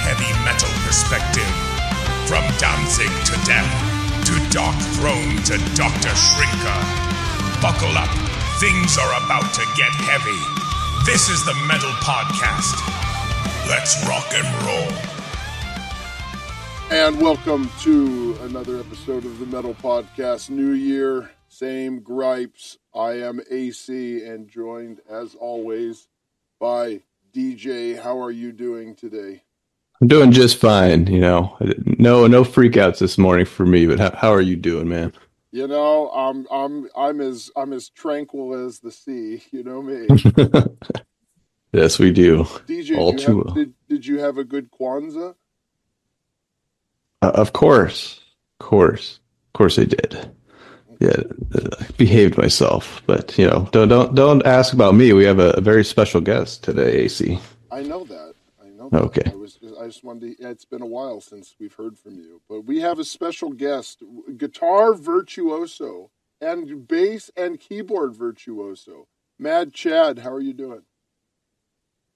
heavy metal perspective. From Danzig to Death, to Dark Throne to Dr. Shrinker. Buckle up, things are about to get heavy. This is the Metal Podcast. Let's rock and roll. And welcome to another episode of the Metal Podcast. New year, same gripes. I am AC and joined, as always, by DJ. How are you doing today? I'm doing just fine. No freakouts this morning for me. But how are you doing, man? You know, I'm as tranquil as the sea. You know me. Yes, we do. DJ, did you have a good Kwanzaa? Of course I did. Yeah, I behaved myself, but don't ask about me. We have a very special guest today, AC. I know that. Okay. I just wanted to. It's been a while since we've heard from you, but we have a special guest, guitar virtuoso and bass and keyboard virtuoso, Mad Chad. How are you doing?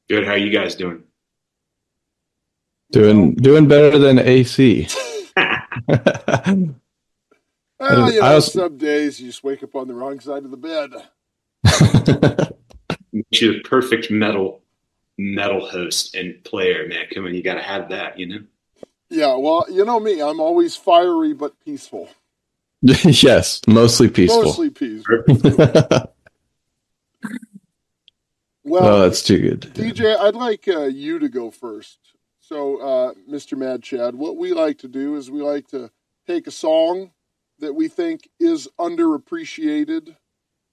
Good. How are you guys doing? Doing better than AC. Well, some days you just wake up on the wrong side of the bed. You're the perfect metal host and player, man. Come on, you got to have that, Yeah, well, you know me. I'm always fiery but peaceful. Yes, mostly peaceful. Well, that's too good. DJ, I'd like you to go first. So, Mr. Mad Chad, what we like to do is we like to take a song that we think is underappreciated,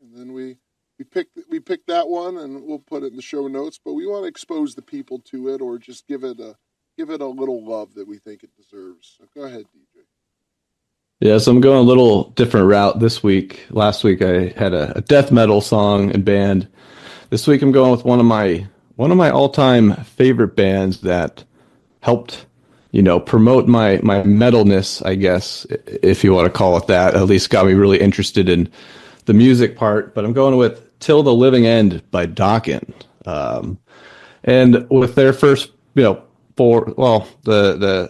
and then we pick that one, and we'll put it in the show notes. But we want to expose the people to it, or just give it a little love that we think it deserves. So go ahead, DJ. Yeah, so I'm going a little different route this week. Last week I had a death metal song and band. This week I'm going with one of my all-time favorite bands that helped, promote my metalness, I guess, if you want to call it that. At least got me really interested in the music part. But I'm going with Til The Living End by Dokken. And with their first, the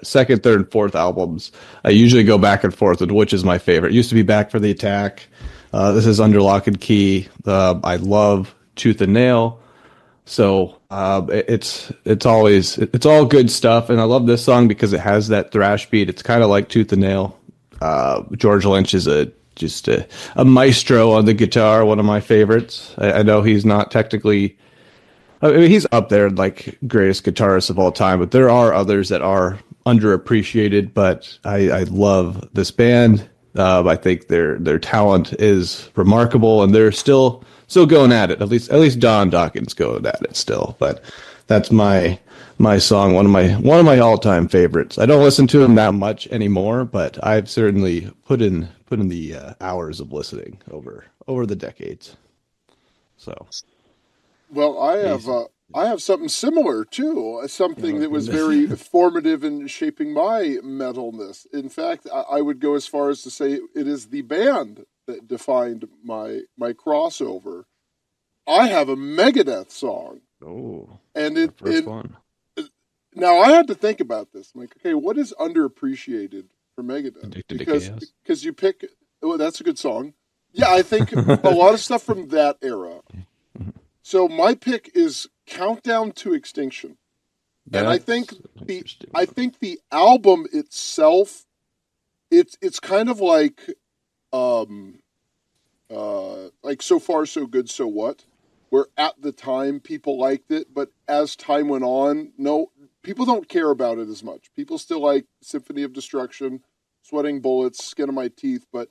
second, third, and fourth albums, I usually go back and forth with which is my favorite. It used to be Back for the Attack. This is Under Lock and Key. I love Tooth and Nail. So it's all good stuff, and I love this song because it has that thrash beat. It's kind of like Tooth and Nail. George Lynch is just a maestro on the guitar, one of my favorites. I know he's not technically, he's up there like greatest guitarist of all time, but there are others that are underappreciated. But I love this band. I think their talent is remarkable, and they're still going at it. At least Don Dokken's going at it still. But that's my song, one of my all-time favorites. I don't listen to him that much anymore, but I've certainly put in the hours of listening over the decades. So, well, I have something similar too. Something that was very formative in shaping my metalness. In fact, I would go as far as to say it is the band that defined my crossover. I have a Megadeth song. Oh, and one. Now I had to think about this. I'm like, okay, what is underappreciated for Megadeth? Because you pick. Oh, that's a good song. Yeah, I think a lot of stuff from that era. So my pick is Countdown to Extinction, and I think the album itself, it's kind of like So Far So Good So What, where at the time people liked it, but as time went on, no, people don't care about it as much. People still like Symphony of Destruction, Sweating Bullets, Skin of My Teeth, but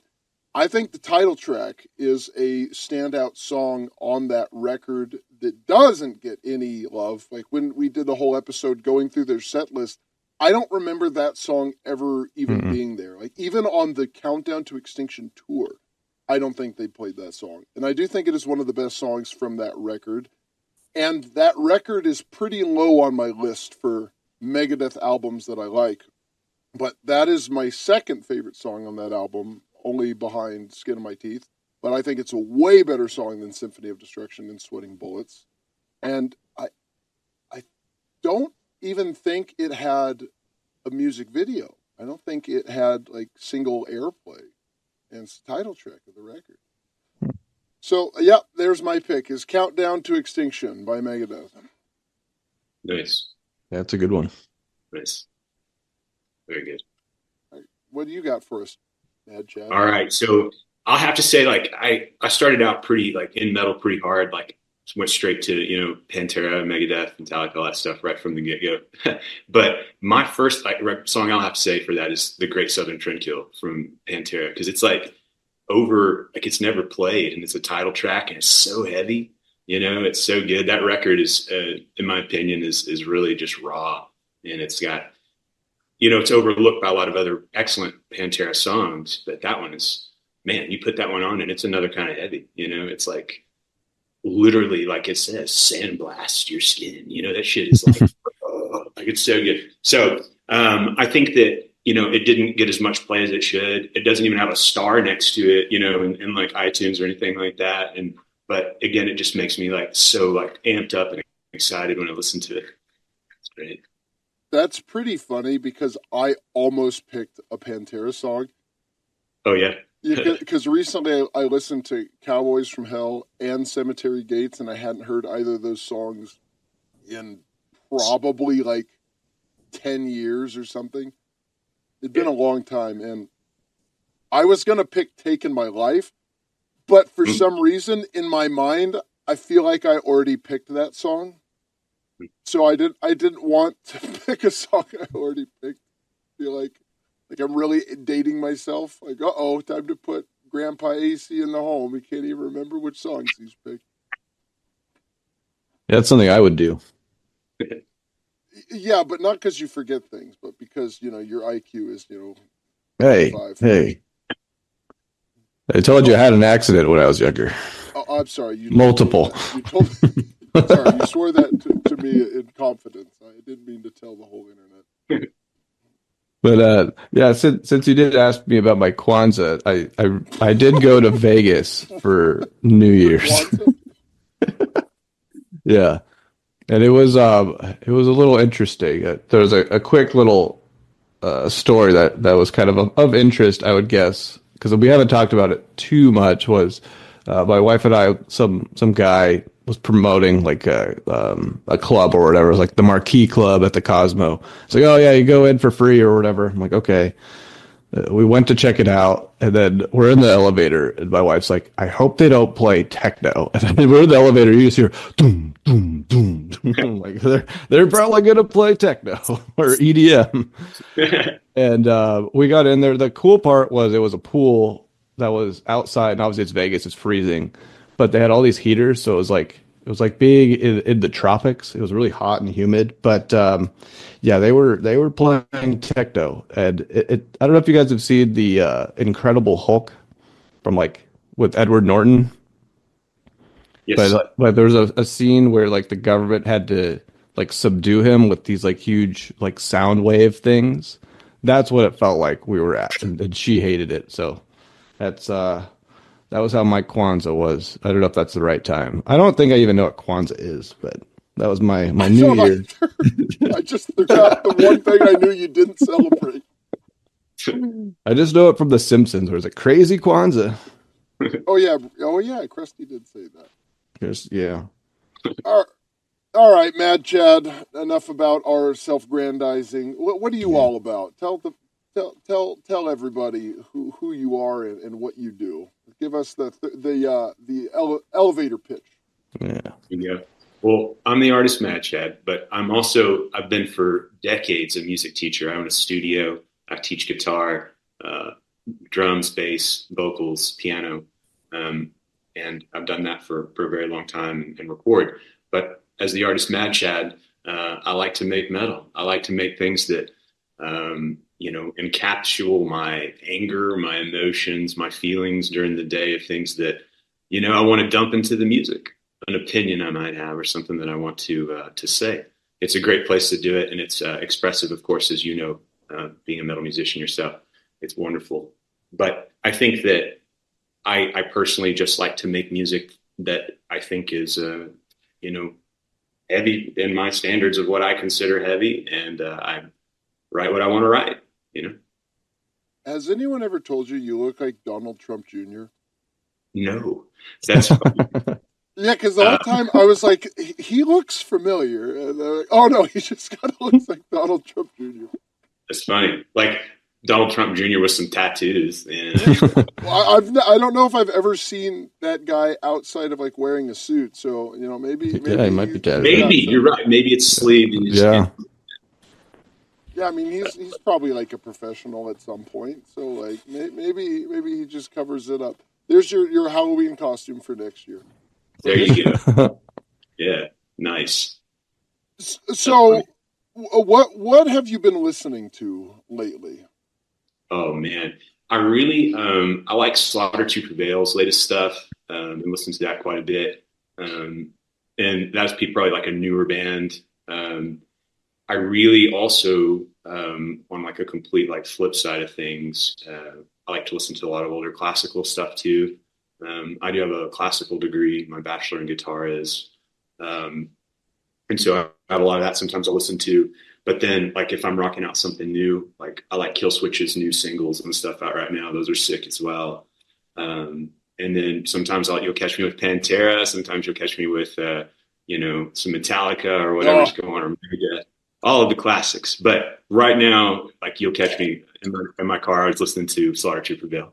I think the title track is a standout song on that record that doesn't get any love. Like when we did the whole episode going through their set list, I don't remember that song ever even being there. Like even on the Countdown to Extinction tour, I don't think they played that song. And I do think it is one of the best songs from that record. And that record is pretty low on my list for Megadeth albums that I like. But that is my second favorite song on that album, only behind Skin of My Teeth. But I think it's a way better song than Symphony of Destruction and Sweating Bullets. And I don't even think it had a music video. I don't think it had like single airplay, and it's the title track of the record. So, yeah, there's my pick, is Countdown to Extinction by Megadeth. Nice. Yeah, that's a good one. Nice. Very good. Right. What do you got for us, Mad Chad? All right. So I'll have to say, like, I started out pretty, like, in metal pretty hard, like, went straight to, Pantera, Megadeth, Metallica, all that stuff right from the get-go. But my first song I'll have to say for that is The Great Southern Trendkill from Pantera, because it's like it's never played, and it's a title track, and it's so heavy. It's so good. That record is, in my opinion, is really just raw, and it's got, it's overlooked by a lot of other excellent Pantera songs, but that one is, man, you put that one on, and it's another kind of heavy. It's like, literally, like it says, sandblast your skin. That shit is like, like it's so good. So I think that, it didn't get as much play as it should. It doesn't even have a star next to it, in like iTunes or anything like that. But again, it just makes me like so like amped up and excited when I listen to it. It's great. That's pretty funny because I almost picked a Pantera song. Oh yeah. Because recently I listened to Cowboys from Hell and Cemetery Gates, and I hadn't heard either of those songs in probably like 10 years or something. It'd been a long time, and I was going to pick Taken My Life, but for some reason in my mind, I feel like I already picked that song. So I didn't want to pick a song I already picked. I feel like I'm really dating myself. Like, time to put Grandpa AC in the home. He can't even remember which songs he's picked. Yeah, that's something I would do. Yeah, but not because you forget things, but because, your IQ is, Hey, 5. hey. I told you I had an accident when I was younger. Oh, I'm sorry. Multiple. You told me. Sorry, you swore that to me in confidence. I didn't mean to tell the whole internet. But yeah, since you did ask me about my Kwanzaa, I did go to Vegas for New Year's. Yeah, and it was a little interesting. There was a quick little story that was kind of interest, I would guess, because we haven't talked about it too much. Was my wife and I, some guy was promoting like a club or whatever. It was like the Marquee Club at the Cosmo. It's like, oh yeah, you go in for free or whatever. I'm like, okay. We went to check it out, and then we're in the elevator, and my wife's like, I hope they don't play techno. And then we're in the elevator, you just hear doom, doom, doom, doom. Like they're probably gonna play techno or EDM. And we got in there. The cool part was it was a pool that was outside, and obviously it's Vegas, it's freezing. But they had all these heaters, so it was like being in the tropics. It was really hot and humid. But yeah, they were playing techno, and it I don't know if you guys have seen the Incredible Hulk from with Edward Norton. Yes. But there was a scene where like the government had to subdue him with these huge sound wave things. That's what it felt like we were at, and she hated it. So that's that was how my Kwanzaa was. I don't know if that's the right time. I don't think I even know what Kwanzaa is, but that was my New Year. I just forgot the one thing I knew you didn't celebrate. I just know it from The Simpsons, where it's a crazy Kwanzaa. Oh yeah, Krusty did say that. Just, yeah. All right, Mad Chad. Enough about our self-grandizing. What are you all about? Tell everybody who you are and what you do. Give us the elevator pitch. Yeah. Well, I'm the artist Mad Chad, but I've been for decades a music teacher. I own a studio. I teach guitar, drums, bass, vocals, piano, and I've done that for a very long time and record. But as the artist Mad Chad, I like to make metal. I like to make things that encapsulate my anger, my emotions, my feelings during the day, of things that, I want to dump into the music, an opinion I might have or something that I want to say. It's a great place to do it. And it's expressive, of course, as you know, being a metal musician yourself. It's wonderful. But I think that I personally just like to make music that I think is, heavy in my standards of what I consider heavy, and I write what I want to write. Has anyone ever told you you look like Donald Trump Jr.? No, that's funny. Yeah, because the whole time I was like, he looks familiar. And they're like, oh, no, he just kind of looks like Donald Trump Jr. That's funny. Like Donald Trump Jr. with some tattoos. Well, I don't know if I've ever seen that guy outside of like wearing a suit. So, maybe he might be dead. Maybe, you're right. Maybe it's sleeved. Yeah. Yeah, I mean, he's probably like a professional at some point. So, like, maybe he just covers it up. There's your Halloween costume for next year. There you go. Yeah, nice. So, what have you been listening to lately? Oh man, I really I like Slaughter to Prevail's latest stuff. And listen to that quite a bit. And that's probably like a newer band. I really also on like a complete like flip side of things. I like to listen to a lot of older classical stuff too. I do have a classical degree. My bachelor in guitar is, and so I have a lot of that. Sometimes I listen to, but then like if I'm rocking out something new, like I like Killswitch's new singles and stuff out right now. Those are sick as well. And then sometimes you'll catch me with Pantera. Sometimes you'll catch me with, some Metallica or whatever's going on, or Megadeth, all of the classics. But right now, like you'll catch me in my car. I was listening to Slaughter to Prevail.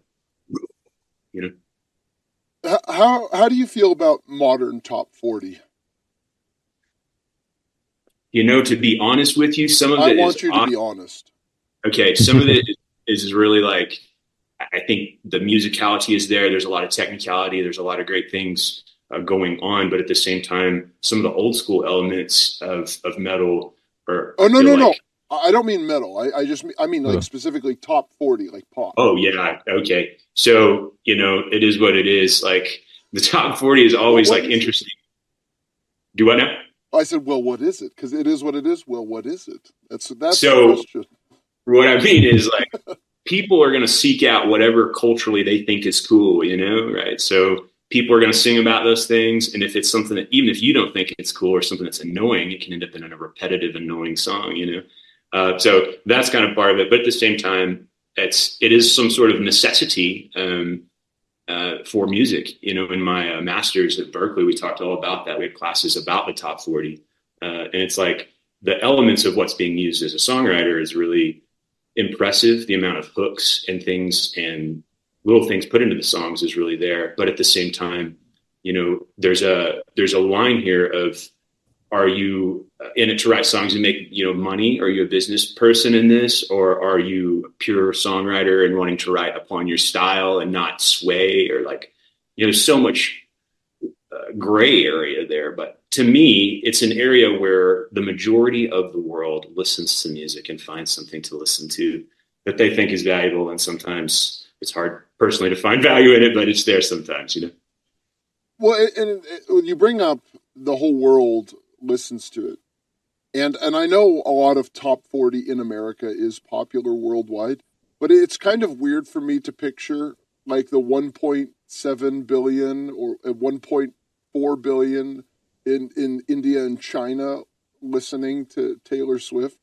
How do you feel about modern top 40? To be honest with you, some of it is... I want you to be honest. Okay, some of it is really like, I think the musicality is there. There's a lot of technicality. There's a lot of great things going on. But at the same time, some of the old school elements of metal are... Oh, no. I don't mean metal. I mean like specifically top 40, like pop. Oh, yeah. Okay. So, it is what it is. Like the top 40 is always like interesting. Do what now? I said, well, what is it? Because it is what it is. Well, what is it? That's so the question. What I mean is like people are going to seek out whatever culturally they think is cool, right? So people are going to sing about those things. And if it's something that, even if you don't think it's cool or something that's annoying, it can end up in a repetitive, annoying song, So that's kind of part of it. But at the same time, it is some sort of necessity for music. In my master's at Berkeley, we talked all about that. We had classes about the top 40. And it's like the elements of what's being used as a songwriter is really impressive. The amount of hooks and things and little things put into the songs is really there. But at the same time, there's a line here of, are you in it to write songs and make, money? Are you a business person in this? Or are you a pure songwriter and wanting to write upon your style and not sway or like, so much gray area there. But to me, it's an area where the majority of the world listens to music and finds something to listen to that they think is valuable. And sometimes it's hard personally to find value in it, but it's there sometimes, Well, and when you bring up the whole world listens to it. And I know a lot of top 40 in America is popular worldwide, but it's kind of weird for me to picture like the 1.7 billion or 1.4 billion in India and China listening to Taylor Swift.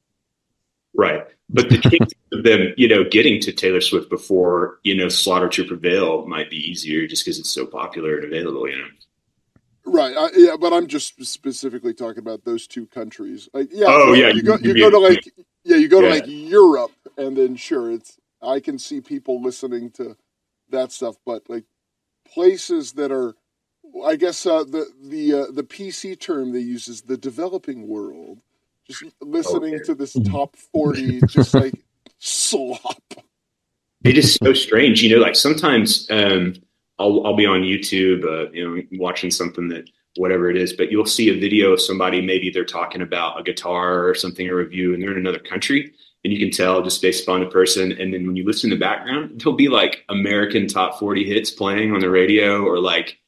Right. But the chance of them, getting to Taylor Swift before, Slaughter to Prevail might be easier just because it's so popular and available, Right. But I'm just specifically talking about those two countries. Like, yeah. Oh, yeah. You go to like Europe, and then sure, I can see people listening to that stuff, but like places that are, I guess the PC term they use is the developing world. Just listening to this top 40, just like slop. It is so strange, like sometimes. I'll be on YouTube, watching something that whatever it is, but you'll see a video of somebody, maybe they're talking about a guitar or something, a review, and they're in another country, and you can tell just based upon the person. And then when you listen in the background, there'll be like American top 40 hits playing on the radio, or like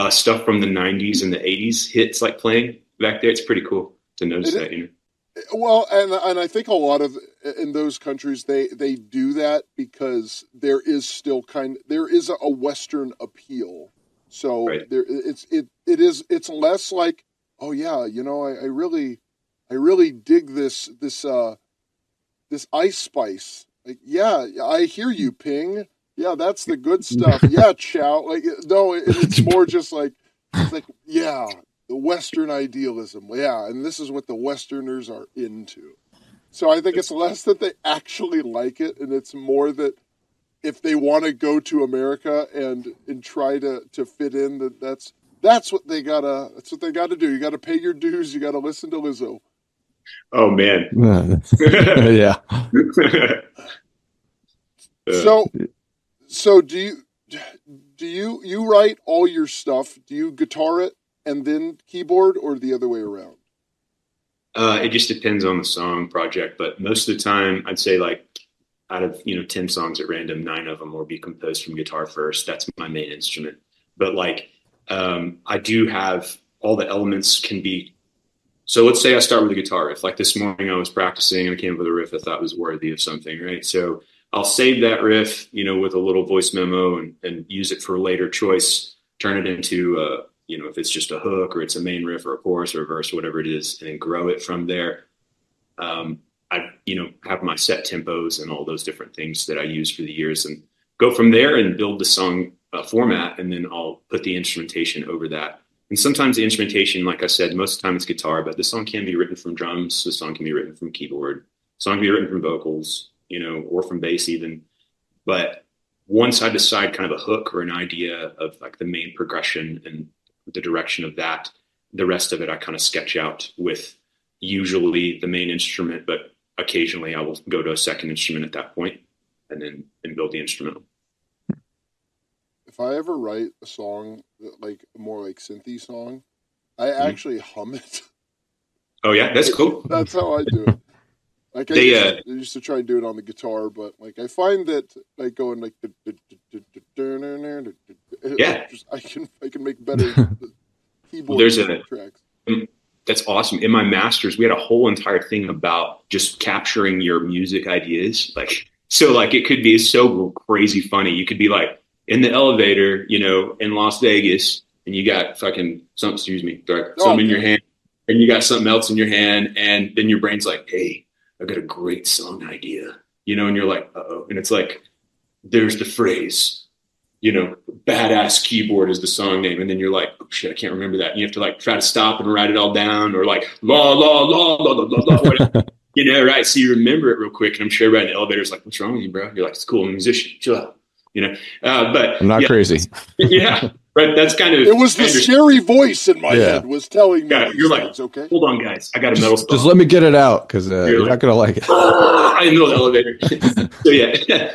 stuff from the 90s and the 80s hits like playing back there. It's pretty cool to notice that. Well, and I think a lot of in those countries they do that because there is still there is a Western appeal. So right. It's less like oh yeah, I really dig this Ice Spice. Like, yeah, I hear you, Ping. Yeah, that's the good stuff. Yeah, Chow. Like, no, it's more just like, it's like, yeah, the Western idealism. Yeah, and this is what the Westerners are into. So I think it's less that they actually like it, and it's more that if they want to go to America and try to fit in, that's what they gotta do. You gotta pay your dues. You gotta listen to Lizzo. Oh man. Yeah. So do you write all your stuff? Do you guitar it and then keyboard, or the other way around? It just depends on the song project, but most of the time I'd say like out of 10 songs at random, 9 of them will be composed from guitar first. That's my main instrument. But like I do have all the elements can be. So let's say I start with a guitar riff. Like this morning I was practicing and I came up with a riff I thought was worthy of something, right? So I'll save that riff, with a little voice memo and use it for a later choice, turn it into if it's just a hook or it's a main riff or a chorus or a verse, whatever it is, and then grow it from there. I have my set tempos and all those different things that I use for the years and go from there and build the song format. And then I'll put the instrumentation over that. And sometimes the instrumentation, like I said, most of the time it's guitar, but the song can be written from drums. The song can be written from keyboard. The song can be written from vocals, or from bass even. But once I decide kind of a hook or an idea of like the main progression and the direction of that, the rest of it I kind of sketch out with usually the main instrument, but occasionally I will go to a second instrument at that point and build the instrumental. If I ever write a song like more like synthy song, I actually hum it. Oh yeah, that's cool. That's how I do it. Like I used to try and do it on the guitar, but like I find that like going like I can make better keyboard tracks. That's awesome. In my master's, we had a whole entire thing about just capturing your music ideas. So it could be so crazy funny. You could be like in the elevator, in Las Vegas, and you got fucking something in your hand, and you got something else in your hand, and then your brain's like, hey, I got a great song idea, and you're like, uh-oh. And it's like, there's the phrase, badass keyboard is the song name. And then you're like, oh shit, I can't remember that. And you have to try to stop and write it all down, or like, la, la, la, la, la, la, la, right. So you remember it real quick. And I'm sure everybody in the elevator is like, what's wrong with you, bro? You're like, it's cool. I'm a musician. Chill out, but I'm not crazy. Yeah. But that's kind of, it was the scary voice in my head was telling me. You're like, okay, hold on guys. I got a metal song. Just let me get it out. Cause you're not going to like it. In the middle of the elevator. So yeah.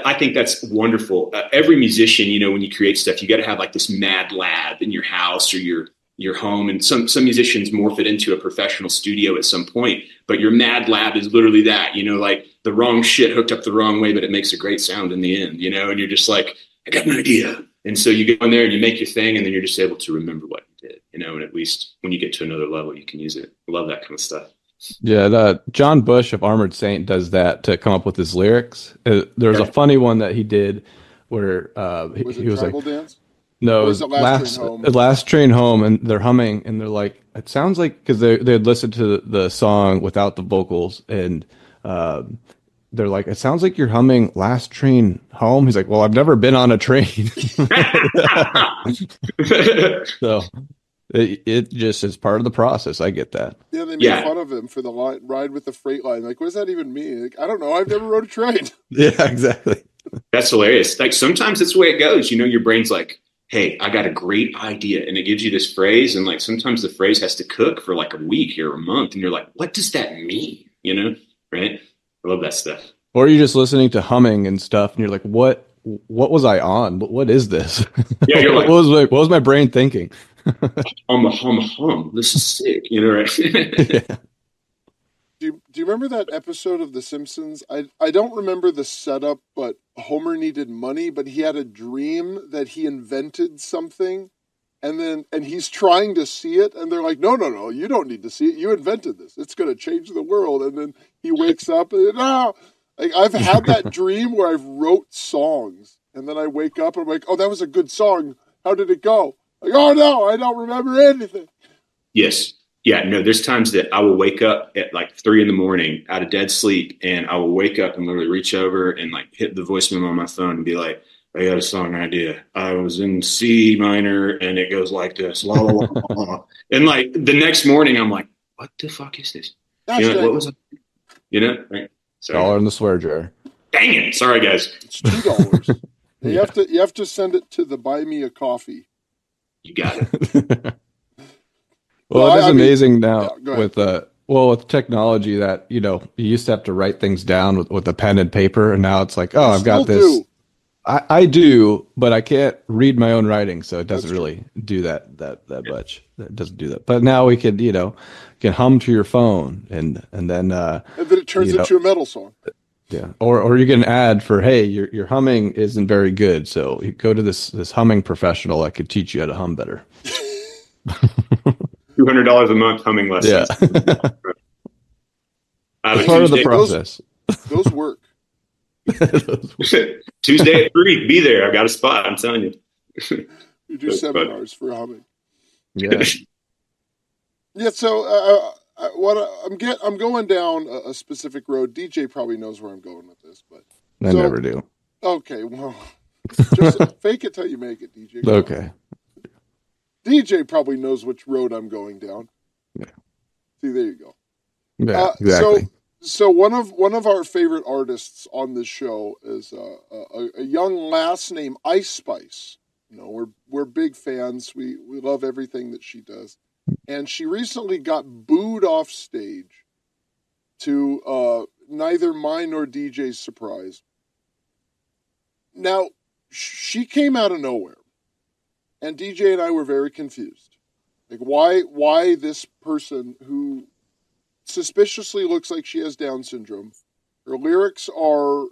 I think that's wonderful. Every musician, when you create stuff, you got to have like this mad lab in your house or your home. And some musicians morph it into a professional studio at some point, but your mad lab is literally that, like the wrong shit hooked up the wrong way, but it makes a great sound in the end, and you're just like, I got an idea. And so you go in there and you make your thing, and then you're just able to remember what you did, and at least when you get to another level, you can use it. I love that kind of stuff. Yeah, John Bush of Armored Saint does that to come up with his lyrics. There's a funny one that he did where he was like, dance? No, it was last train home, and they're humming, and they're like, it sounds like, because they had listened to the song without the vocals, and they're like, it sounds like you're humming Last Train Home. He's like, well, I've never been on a train. So it just is part of the process. I get that. Yeah, they made fun of him for the ride with the freight line. Like, what does that even mean? Like, I don't know. I've never rode a train. Yeah, exactly. That's hilarious. Like sometimes that's the way it goes. Your brain's like, hey, I got a great idea. And it gives you this phrase. And like sometimes the phrase has to cook for like a week or a month. And you're like, what does that mean? Right? I love that stuff. Or you're just listening to humming and stuff, and you're like, "What was I on? What is this?" Yeah, you're like, what was my brain thinking? hum. This is sick, right? Yeah. Do you remember that episode of The Simpsons? I don't remember the setup, but Homer needed money, but he had a dream that he invented something, and he's trying to see it, and they're like, no, you don't need to see it. You invented this. It's going to change the world. And then he wakes up and I've had that dream where I've wrote songs, and then I wake up and I'm like, oh, that was a good song. How did it go? Like, oh no, I don't remember anything. Yes. Yeah, no, there's times that I will wake up at like 3 a.m. out of dead sleep, and I will wake up and literally reach over and like hit the voicemail on my phone and be like, I got a song idea. I was in C minor and it goes like this, la la la la. And like the next morning, I'm like, what the fuck is this? You know, what was it? You know, right? $1 in the swear jar. Dang it! Sorry, guys. It's $2. You have to send it to the Buy Me a Coffee. You got it. Well, it is amazing now with technology that, you know, you used to have to write things down with a pen and paper, and now it's like, oh, I've got this. I do, but I can't read my own writing, so it doesn't really do that much. It doesn't do that. But now we can, you know, hum to your phone, and then it turns into a metal song. Yeah, or you get an ad for, hey, your humming isn't very good, so you go to this humming professional that could teach you how to hum better. $200 a month humming lessons. Yeah. Part of the process. Those work. Tuesday at 3, be there. I've got a spot. I'm telling you. You do seminars for humming. Yeah. Yeah. So I'm going down a specific road. DJ probably knows where I'm going with this, but I never do. Okay. Well, just fake it till you make it, DJ. Okay. DJ probably knows which road I'm going down. Yeah. See, there you go. Yeah, exactly. So one of our favorite artists on this show is a young lass named Ice Spice. You know, we're big fans. We love everything that she does, and she recently got booed off stage, to neither mine nor DJ's surprise. Now, she came out of nowhere, and DJ and I were very confused. Like, why this person who suspiciously looks like she has Down syndrome. Her lyrics are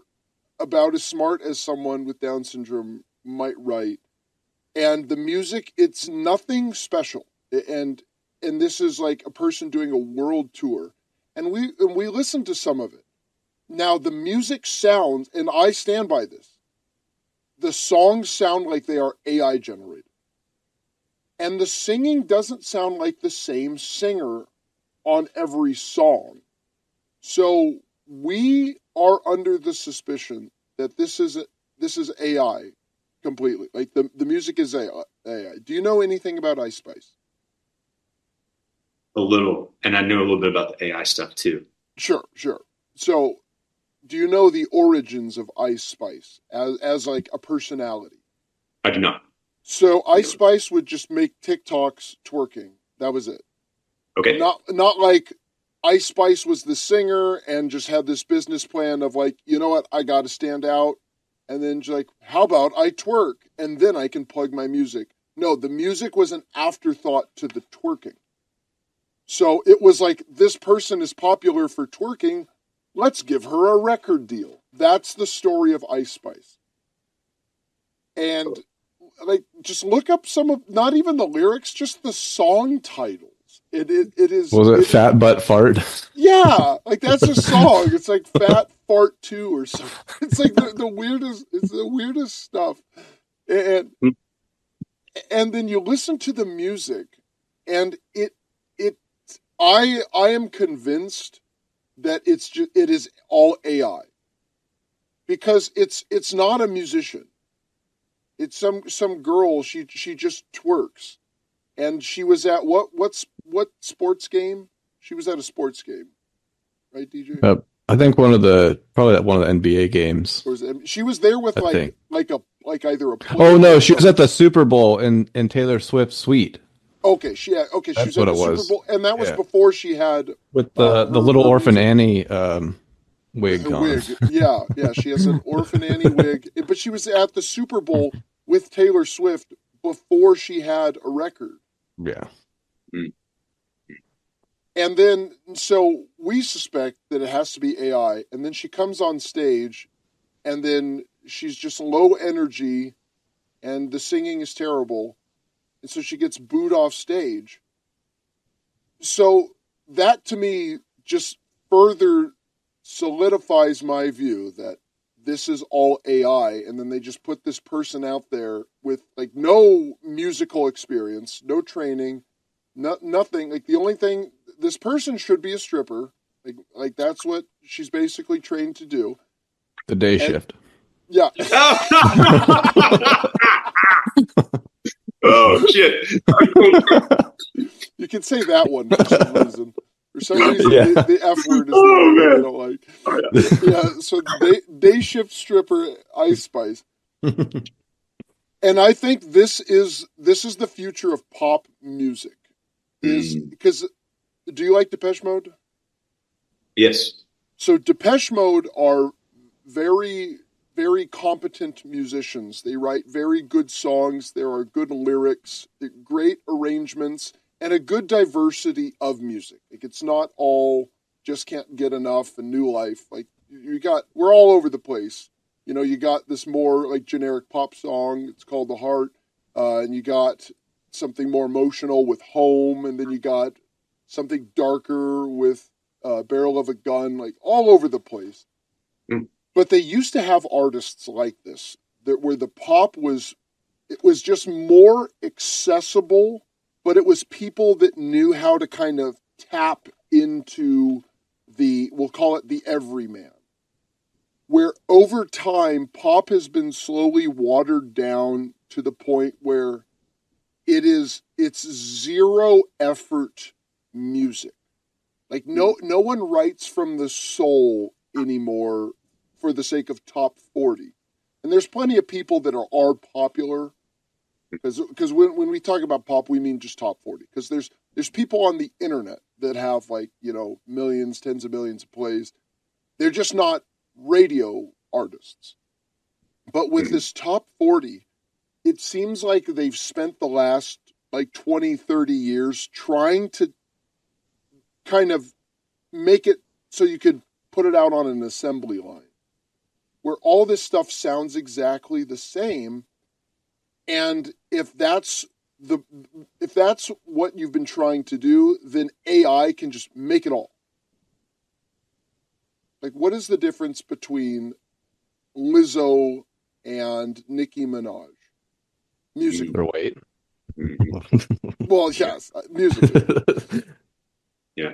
about as smart as someone with Down syndrome might write. And the music, it's nothing special. And this is like a person doing a world tour. And we listened to some of it. Now the music sounds, and I stand by this, the songs sound like they are AI generated. And the singing doesn't sound like the same singer on every song. So we are under the suspicion that this is AI completely. Like the music is AI. Do you know anything about Ice Spice? A little, and I know a little bit about the AI stuff too. Sure. So do you know the origins of Ice Spice as like a personality? I do not. So Ice Spice would just make TikToks twerking. That was it. Okay. Not like Ice Spice was the singer and just had this business plan of like, you know what, I got to stand out. And then just like, how about I twerk and then I can plug my music? No, the music was an afterthought to the twerking. So it was like, this person is popular for twerking. Let's give her a record deal. That's the story of Ice Spice. And like, just look up some of, not even the lyrics, just the song titles. It is. Was it Fat Butt Fart? Yeah, like that's a song. It's like Fat Fart 2 or something. It's like the weirdest. It's the weirdest stuff, and then you listen to the music, and I am convinced that it is all AI, because it's not a musician. It's some girl. She just twerks. And she was at what sports game? She was at a sports game, right, DJ? I think probably one of the NBA games. She was there with either a. Oh no, she was at the Super Bowl in Taylor Swift's suite. Okay, she was at the Super Bowl, and that was before she had with the little Orphan Annie wig on. Wig, yeah, she has an Orphan Annie wig, but she was at the Super Bowl with Taylor Swift before she had a record. Yeah. And then, so we suspect that it has to be AI. And then she comes on stage, and then she's just low energy, and the singing is terrible. And so she gets booed off stage. So that, to me, just further solidifies my view that this is all AI, and then they just put this person out there with like no musical experience, no training, nothing. Like the only thing, this person should be a stripper. Like that's what she's basically trained to do. The day shift. Yeah. Oh shit! You can say that one for some reason. For some reason, Yeah. the F word is the one I don't like. Oh, yeah. Yeah, so day shift stripper Ice Spice. And I think this is the future of pop music. Because do you like Depeche Mode? Yes. So Depeche Mode are very, very competent musicians. They write very good songs. There are good lyrics, great arrangements, and a good diversity of music. Like it's not all just can't get enough and New Life. Like we're all over the place. You know, you got this more like generic pop song. It's called The Heart. And you got something more emotional with Home. And then you got something darker with Barrel of a Gun, like all over the place. But they used to have artists like this, where the pop was just more accessible, but it was people that knew how to kind of tap into we'll call it the everyman. Where over time, pop has been slowly watered down to the point where it's zero effort music. Like no one writes from the soul anymore for the sake of top 40. And there's plenty of people that are popular, because when we talk about pop, we mean just top 40. Because there's people on the internet that have like, you know, millions, tens of millions of plays. They're just not radio artists. But with this top 40, it seems like they've spent the last like 20, 30 years trying to kind of make it so you could put it out on an assembly line, where all this stuff sounds exactly the same. And if that's what you've been trying to do, then AI can just make it all. Like, what is the difference between Lizzo and Nicki Minaj? Musically. Their weight. Well, yes, musically. Yeah.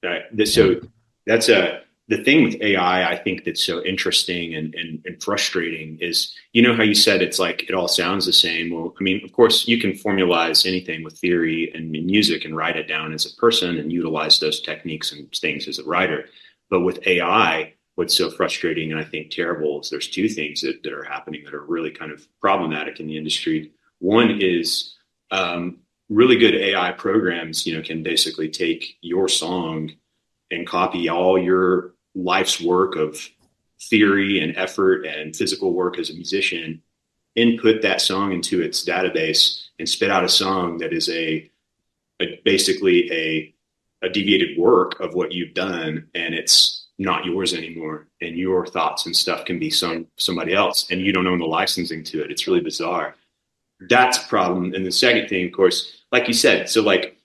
Right. So that's the thing with AI, I think that's so interesting and frustrating is, you know how you said it's like it all sounds the same. Well, I mean, of course, you can formalize anything with theory and music and write it down as a person and utilize those techniques and things as a writer. But with AI, what's so frustrating and I think terrible is there's two things that are happening that are really kind of problematic in the industry. One is really good AI programs, you know, can basically take your song and copy all your life's work of theory and effort and physical work as a musician, input that song into its database and spit out a song that is basically a deviated work of what you've done, and it's not yours anymore, and your thoughts and stuff can be somebody else, and you don't own the licensing to it. It's really bizarre. That's a problem. And the second thing, of course, like you said, so like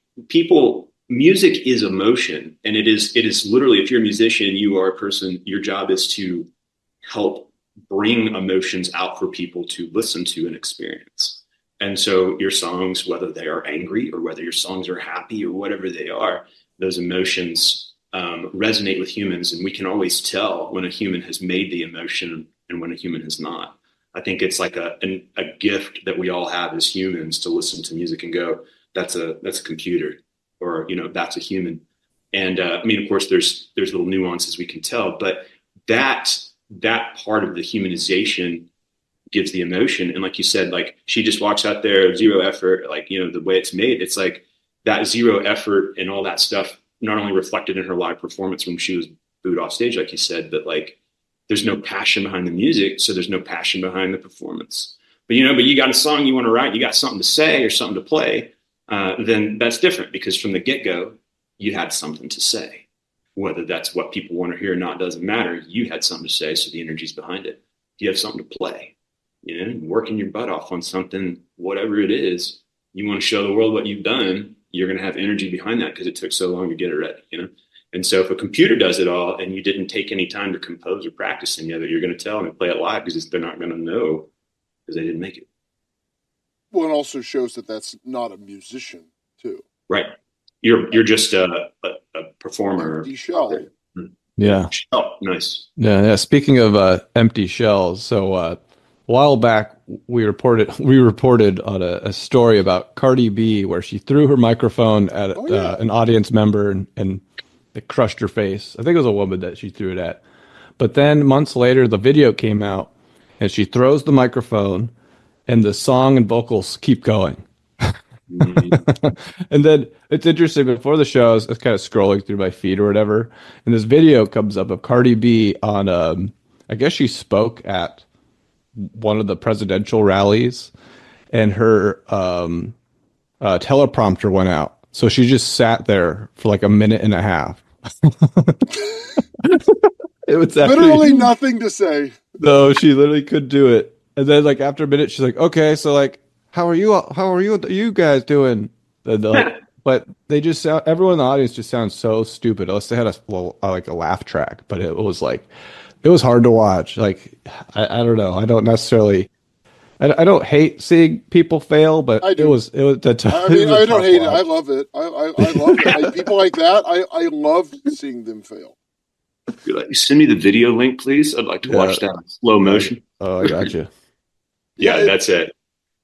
music is emotion, and it is literally, if you're a musician, you are a person, your job is to help bring emotions out for people to listen to and experience. And so your songs, whether they are angry or whether your songs are happy or whatever they are, those emotions resonate with humans. And we can always tell when a human has made the emotion and when a human has not. I think it's like a gift that we all have as humans to listen to music and go, that's a computer, or, you know, that's a human. And I mean, of course, there's little nuances we can tell, but that part of the humanization gives the emotion. And like you said, like she just walks out there, zero effort, like, you know, the way it's made, it's like that zero effort and all that stuff not only reflected in her live performance when she was booed off stage, like you said, but like there's no passion behind the music, so there's no passion behind the performance. But you got a song you want to write, you got something to say or something to play, then that's different, because from the get-go, you had something to say. Whether that's what people want to hear or not doesn't matter. You had something to say, so the energy's behind it. You have something to play, you know, working your butt off on something, whatever it is. You want to show the world what you've done, you're going to have energy behind that because it took so long to get it ready, you know? And so if a computer does it all and you didn't take any time to compose or practice any of it, you're going to tell them to play it live because they're not going to know because they didn't make it. Well, it also shows that that's not a musician too. Right. You're just a performer. Empty shell. Yeah. Oh, nice. Yeah. Speaking of empty shells, so a while back we reported on a story about Cardi B where she threw her microphone at an audience member and it crushed her face. I think it was a woman that she threw it at. But then months later, the video came out and she throws the microphone and the song and vocals keep going. And then it's interesting, before the show, I was kind of scrolling through my feed or whatever, and this video comes up of Cardi B on, I guess she spoke at one of the presidential rallies, and her teleprompter went out. So she just sat there for like a minute and a half. It was literally nothing to say. No, she literally couldn't do it. And then like after a minute, she's like, okay, so like, how are you guys doing? But they just sound, everyone in the audience just sounds so stupid. Unless they had a laugh track, but it was hard to watch. Like, I don't know. I don't necessarily, I don't hate seeing people fail, but it was I mean, I don't hate it. I love it. I love it. Like, people like that, I love seeing them fail. You send me the video link, please. I'd like to watch that in slow motion. Oh, I got you. That's it.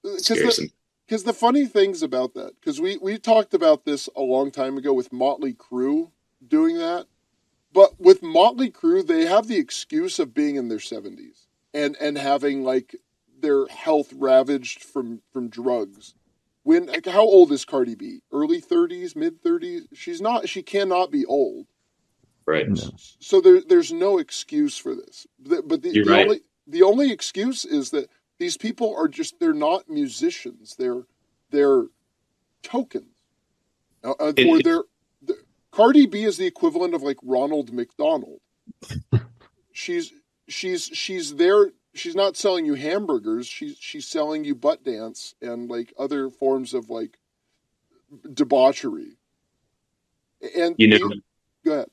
Because the funny things about that, because we talked about this a long time ago with Motley Crue doing that, but with Motley Crue, they have the excuse of being in their 70s and having like their health ravaged from drugs. When like, how old is Cardi B? Early 30s, mid 30s? She cannot be old. Right. So there's no excuse for this. But the only excuse is that these people are they're not musicians. They're tokens. Cardi B is the equivalent of like Ronald McDonald. She's there. She's not selling you hamburgers. She's selling you butt dance and like other forms of like debauchery. And go ahead.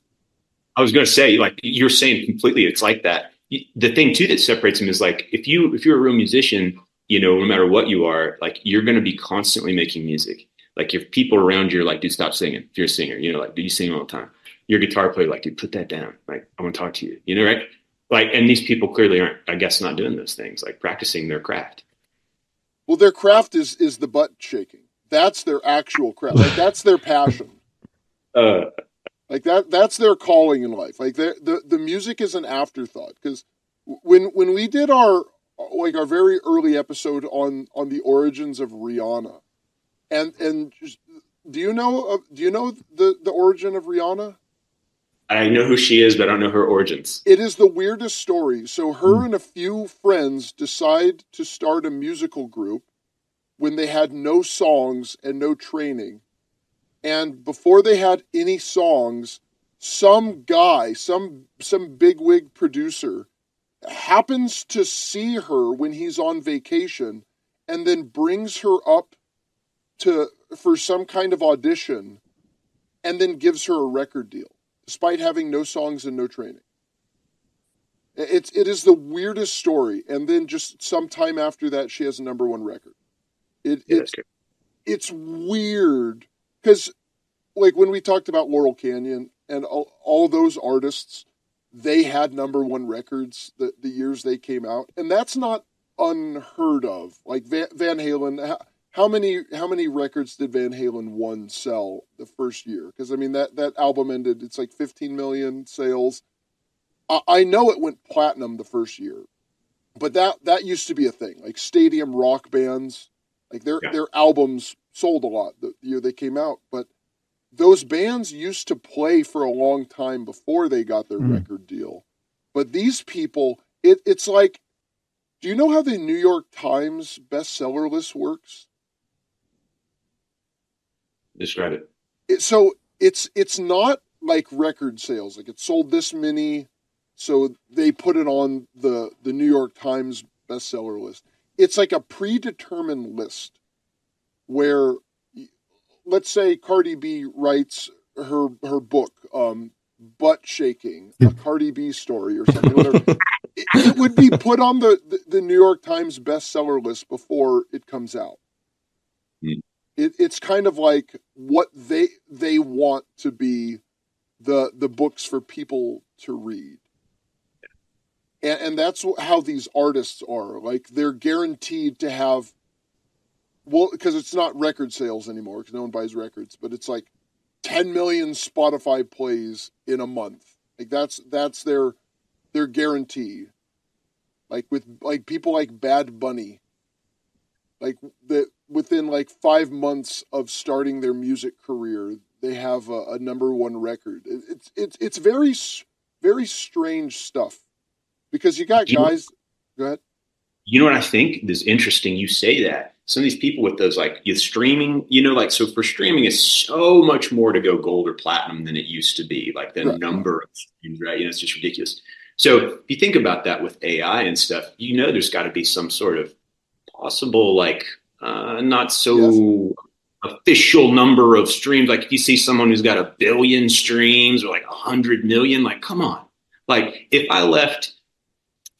I was going to say, like you're saying completely, it's like that. The thing too that separates them is like if you're a real musician, no matter what you are, like you're going to be constantly making music. Like if people around you are like, dude, stop singing. If you're a singer, like, dude, you sing all the time. Your guitar player, like, dude, put that down. Like, I want to talk to you. Right? Like, and these people clearly aren't, I guess, not doing those things, like practicing their craft. Well, their craft is the butt shaking. That's their actual craft. Like that's their passion. Like that's their calling in life. Like the music is an afterthought. Because when we did our very early episode on the origins of Rihanna, and just, do you know the origin of Rihanna? I know who she is, but I don't know her origins. It is the weirdest story. So her and a few friends decide to start a musical group when they had no songs and no training. And before they had any songs, some guy, some bigwig producer happens to see her when he's on vacation and then brings her up for some kind of audition and then gives her a record deal, despite having no songs and no training. It is the weirdest story. And then just some time after that, she has a #1 record. It's weird. Because, like, when we talked about Laurel Canyon and all those artists, they had #1 records the years they came out. And that's not unheard of. Like, Van Halen, how many records did Van Halen 1 sell the first year? Because, I mean, that album ended, it's like 15 million sales. I know it went platinum the first year. But that used to be a thing. Like, stadium rock bands, like, their albums sold a lot the year they came out. But those bands used to play for a long time before they got their record deal. But these people, it's like, do you know how the New York Times bestseller list works? Describe it. So it's not like record sales. Like it sold this many, so they put it on the New York Times bestseller list. It's like a predetermined list where, let's say Cardi B writes her book, butt shaking, a Cardi B story or something, whatever, it would be put on the New York Times bestseller list before it comes out. Mm. It's kind of like what they want to be the books for people to read. And that's how these artists are. Like, they're guaranteed to have, well, because it's not record sales anymore, because no one buys records, but it's like 10 million Spotify plays in a month. Like, that's their guarantee. Like, with like people like Bad Bunny, like within like 5 months of starting their music career, they have a number one record. It's very, very strange stuff. Because you got guys. Go ahead. You know what I think is interesting? You say that some of these people with those, like, you streaming, like, so for streaming, it's so much more to go gold or platinum than it used to be. Like, the number of streams, right? It's just ridiculous. So if you think about that with AI and stuff, there's got to be some sort of possible, like, not so official number of streams. Like, if you see someone who's got 1 billion streams or like 100 million, like, come on. Like, if I left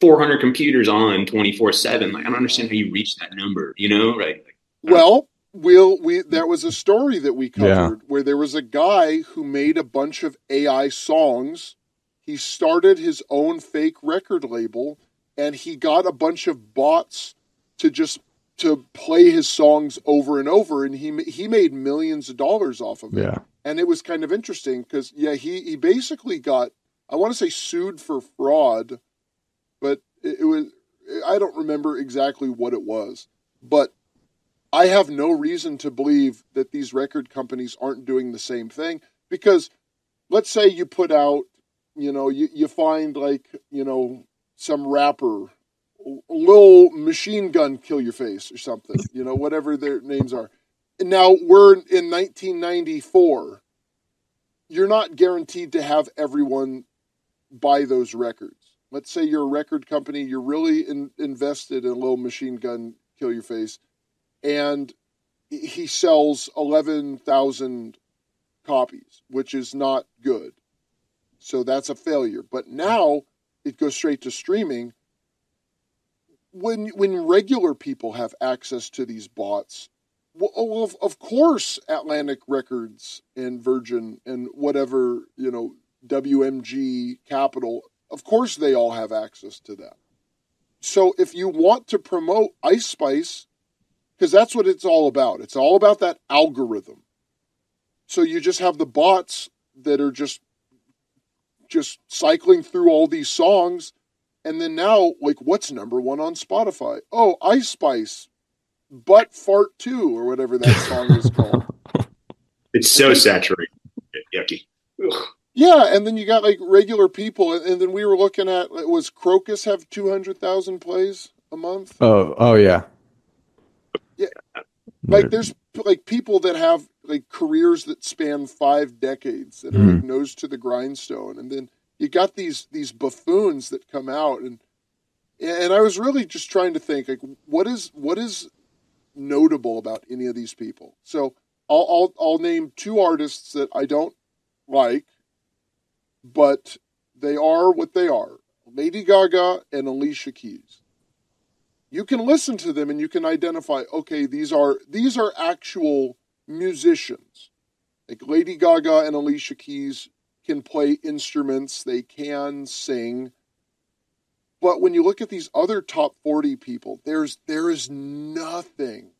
400 computers on 24/7. Like, I don't understand how you reach that number, right? Well, there was a story that we covered where there was a guy who made a bunch of AI songs. He started his own fake record label, and he got a bunch of bots to play his songs over and over, and he made millions of dollars off of it. Yeah. And it was kind of interesting because he basically got, I want to say, sued for fraud. But it was, I don't remember exactly what it was. But I have no reason to believe that these record companies aren't doing the same thing. Because let's say you put out, you find like, some rapper, Lil Machine Gun Kill Your Face or something, whatever their names are. And now we're in 1994. You're not guaranteed to have everyone buy those records. Let's say you're a record company, you're really invested in a Little Machine Gun Kill Your Face, and he sells 11,000 copies, which is not good. So that's a failure. But now it goes straight to streaming. When regular people have access to these bots, well, of course Atlantic Records and Virgin and whatever, WMG, Capitol, of course they all have access to that. So if you want to promote Ice Spice, because that's what it's all about. It's all about that algorithm. So you just have the bots that are just cycling through all these songs. And then now, like, what's number one on Spotify? Oh, Ice Spice, Butt Fart 2, or whatever that song is called. It's so saturated. Yucky. Ugh. Yeah, and then you got like regular people, and then we were looking at, was Crocus have 200,000 plays a month? Oh yeah. Yeah, like there's like people that have like careers that span 5 decades that are like nose to the grindstone, and then you got these buffoons that come out, and I was really just trying to think, like, what is notable about any of these people? So I'll name 2 artists that I don't like, but they are what they are. Lady Gaga and Alicia Keys. You can listen to them and you can identify, okay, these are actual musicians. Like Lady Gaga and Alicia Keys can play instruments, they can sing. But when you look at these other top 40 people, there is nothing.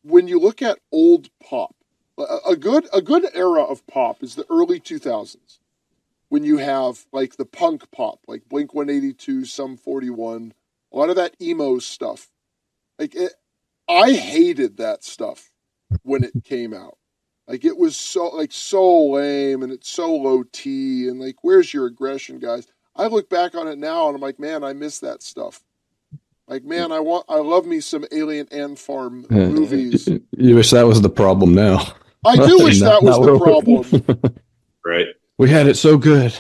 When you look at old pop, a good era of pop is the early 2000s. When you have like the punk pop, like Blink-182, Sum 41, a lot of that emo stuff. I hated that stuff when it came out. Like, it was so lame, and it's so low T, and like, where's your aggression, guys? I look back on it now and I'm like, man, I miss that stuff. Like, man, I love me some Alien Ant Farm movies. You wish that was the problem now. I do wish that was the problem. Right. We had it so good.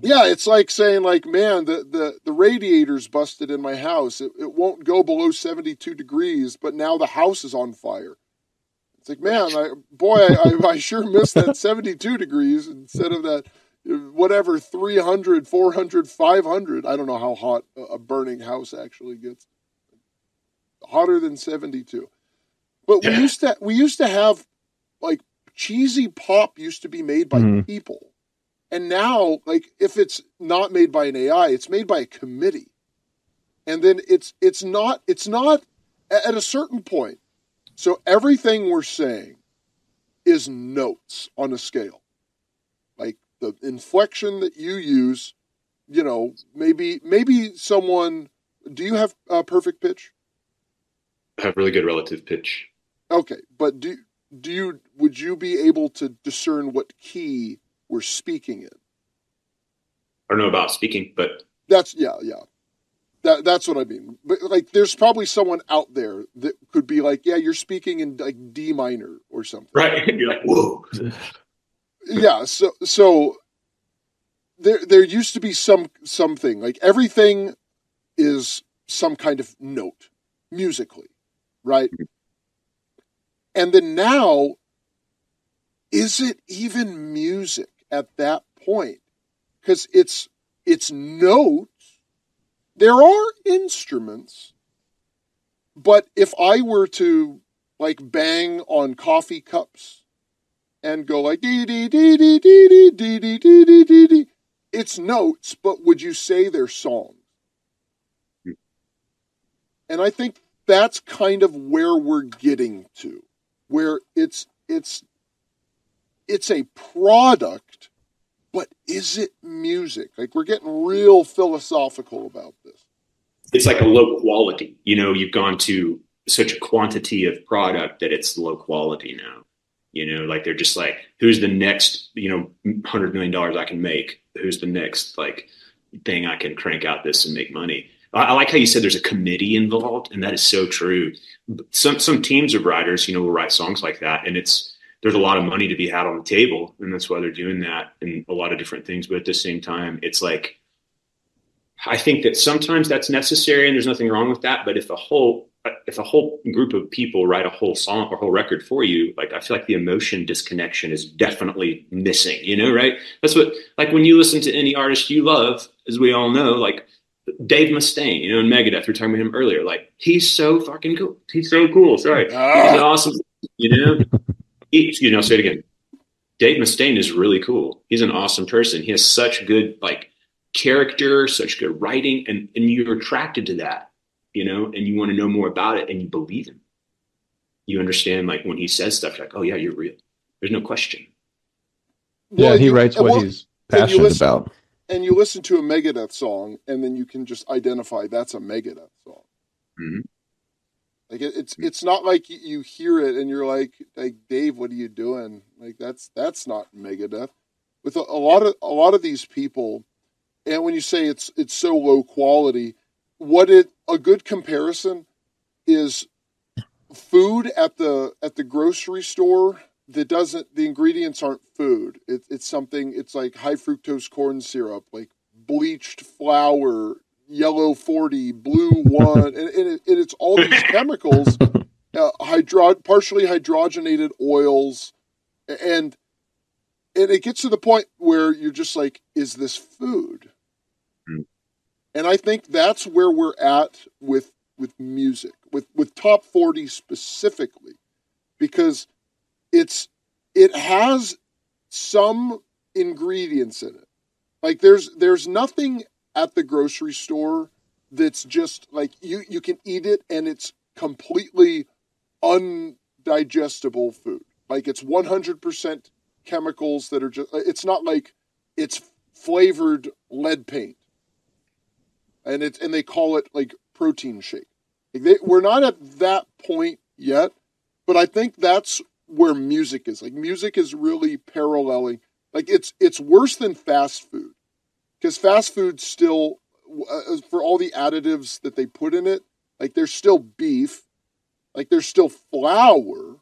Yeah, it's like saying, like, man, the radiator's busted in my house. It won't go below 72 degrees, but now the house is on fire. It's like, man, I sure miss that 72 degrees instead of that, whatever, 300, 400, 500. I don't know how hot a burning house actually gets. Hotter than 72. But we used to have, like, cheesy pop used to be made by people. And now, like, if it's not made by an AI, it's made by a committee. And then it's not at a certain point. So everything we're saying is notes on a scale. Like the inflection that you use, you know, maybe someone, do you have perfect pitch? I have really good relative pitch. Okay, but would you be able to discern what key we're speaking in? I don't know about speaking, but that's that's what I mean. But like, there's probably someone out there that could be like, yeah, you're speaking in like D minor or something, right? You're like, whoa. Yeah. So there used to be something like everything is some kind of note musically, right? And then now, is it even music at that point? Because it's notes. There are instruments, but if I were to like bang on coffee cups and go like dee dee dee dee dee dee dee dee dee dee dee dee, it's notes, but would you say they're songs? And I think that's kind of where we're getting to, where it's a product, but is it music? Like, we're getting real philosophical about this. It's like a low quality. You know, you've gone to such a quantity of product that it's low quality now. You know, like they're just like, who's the next, you know, $100 million I can make? Who's the next like thing I can crank out this and make money? I like how you said there's a committee involved, and that is so true. Some teams of writers, you know, will write songs like that, and there's a lot of money to be had on the table, and that's why they're doing that and a lot of different things. But at the same time, it's like, I think that sometimes that's necessary and there's nothing wrong with that. But if a whole group of people write a whole song or whole record for you, like, I feel like the emotion disconnection is definitely missing, you know, right? That's what, like, when you listen to any artist you love, as we all know, like Dave Mustaine, you know, in Megadeth, we were talking about him earlier. Like, he's so fucking cool. He's so cool. Sorry. He's awesome. You know, say it again. Dave Mustaine is really cool. He's an awesome person. He has such good, like, character, such good writing, and you're attracted to that, you know, and you want to know more about it, and you believe him. You understand, like, when he says stuff, you're like, oh yeah, you're real. There's no question. Yeah, he writes what he's passionate about. And you listen to a Megadeth song, and then you can just identify that's a Megadeth song. Mm-hmm. Like, it's not like you hear it and you're like Dave, what are you doing? Like, that's not Megadeth. With a lot of these people, and when you say it's so low quality, a good comparison is food at the grocery store that the ingredients aren't food. It's something, it's like high fructose corn syrup, like bleached flour, yellow 40, blue 1, and it's all these chemicals, partially hydrogenated oils, and it gets to the point where you're just like, is this food? Mm. And I think that's where we're at with music, with top 40 specifically, because it has some ingredients in it. Like, there's nothing at the grocery store that's just like you can eat it and it's completely undigestible food. Like, it's 100% chemicals that are just, it's not like it's flavored lead paint and they call it like protein shake. Like, we're not at that point yet, but I think that's where music is. Like, music is really paralleling. Like, it's worse than fast food, because fast food still, for all the additives that they put in it, like, there's still beef, like, there's still flour,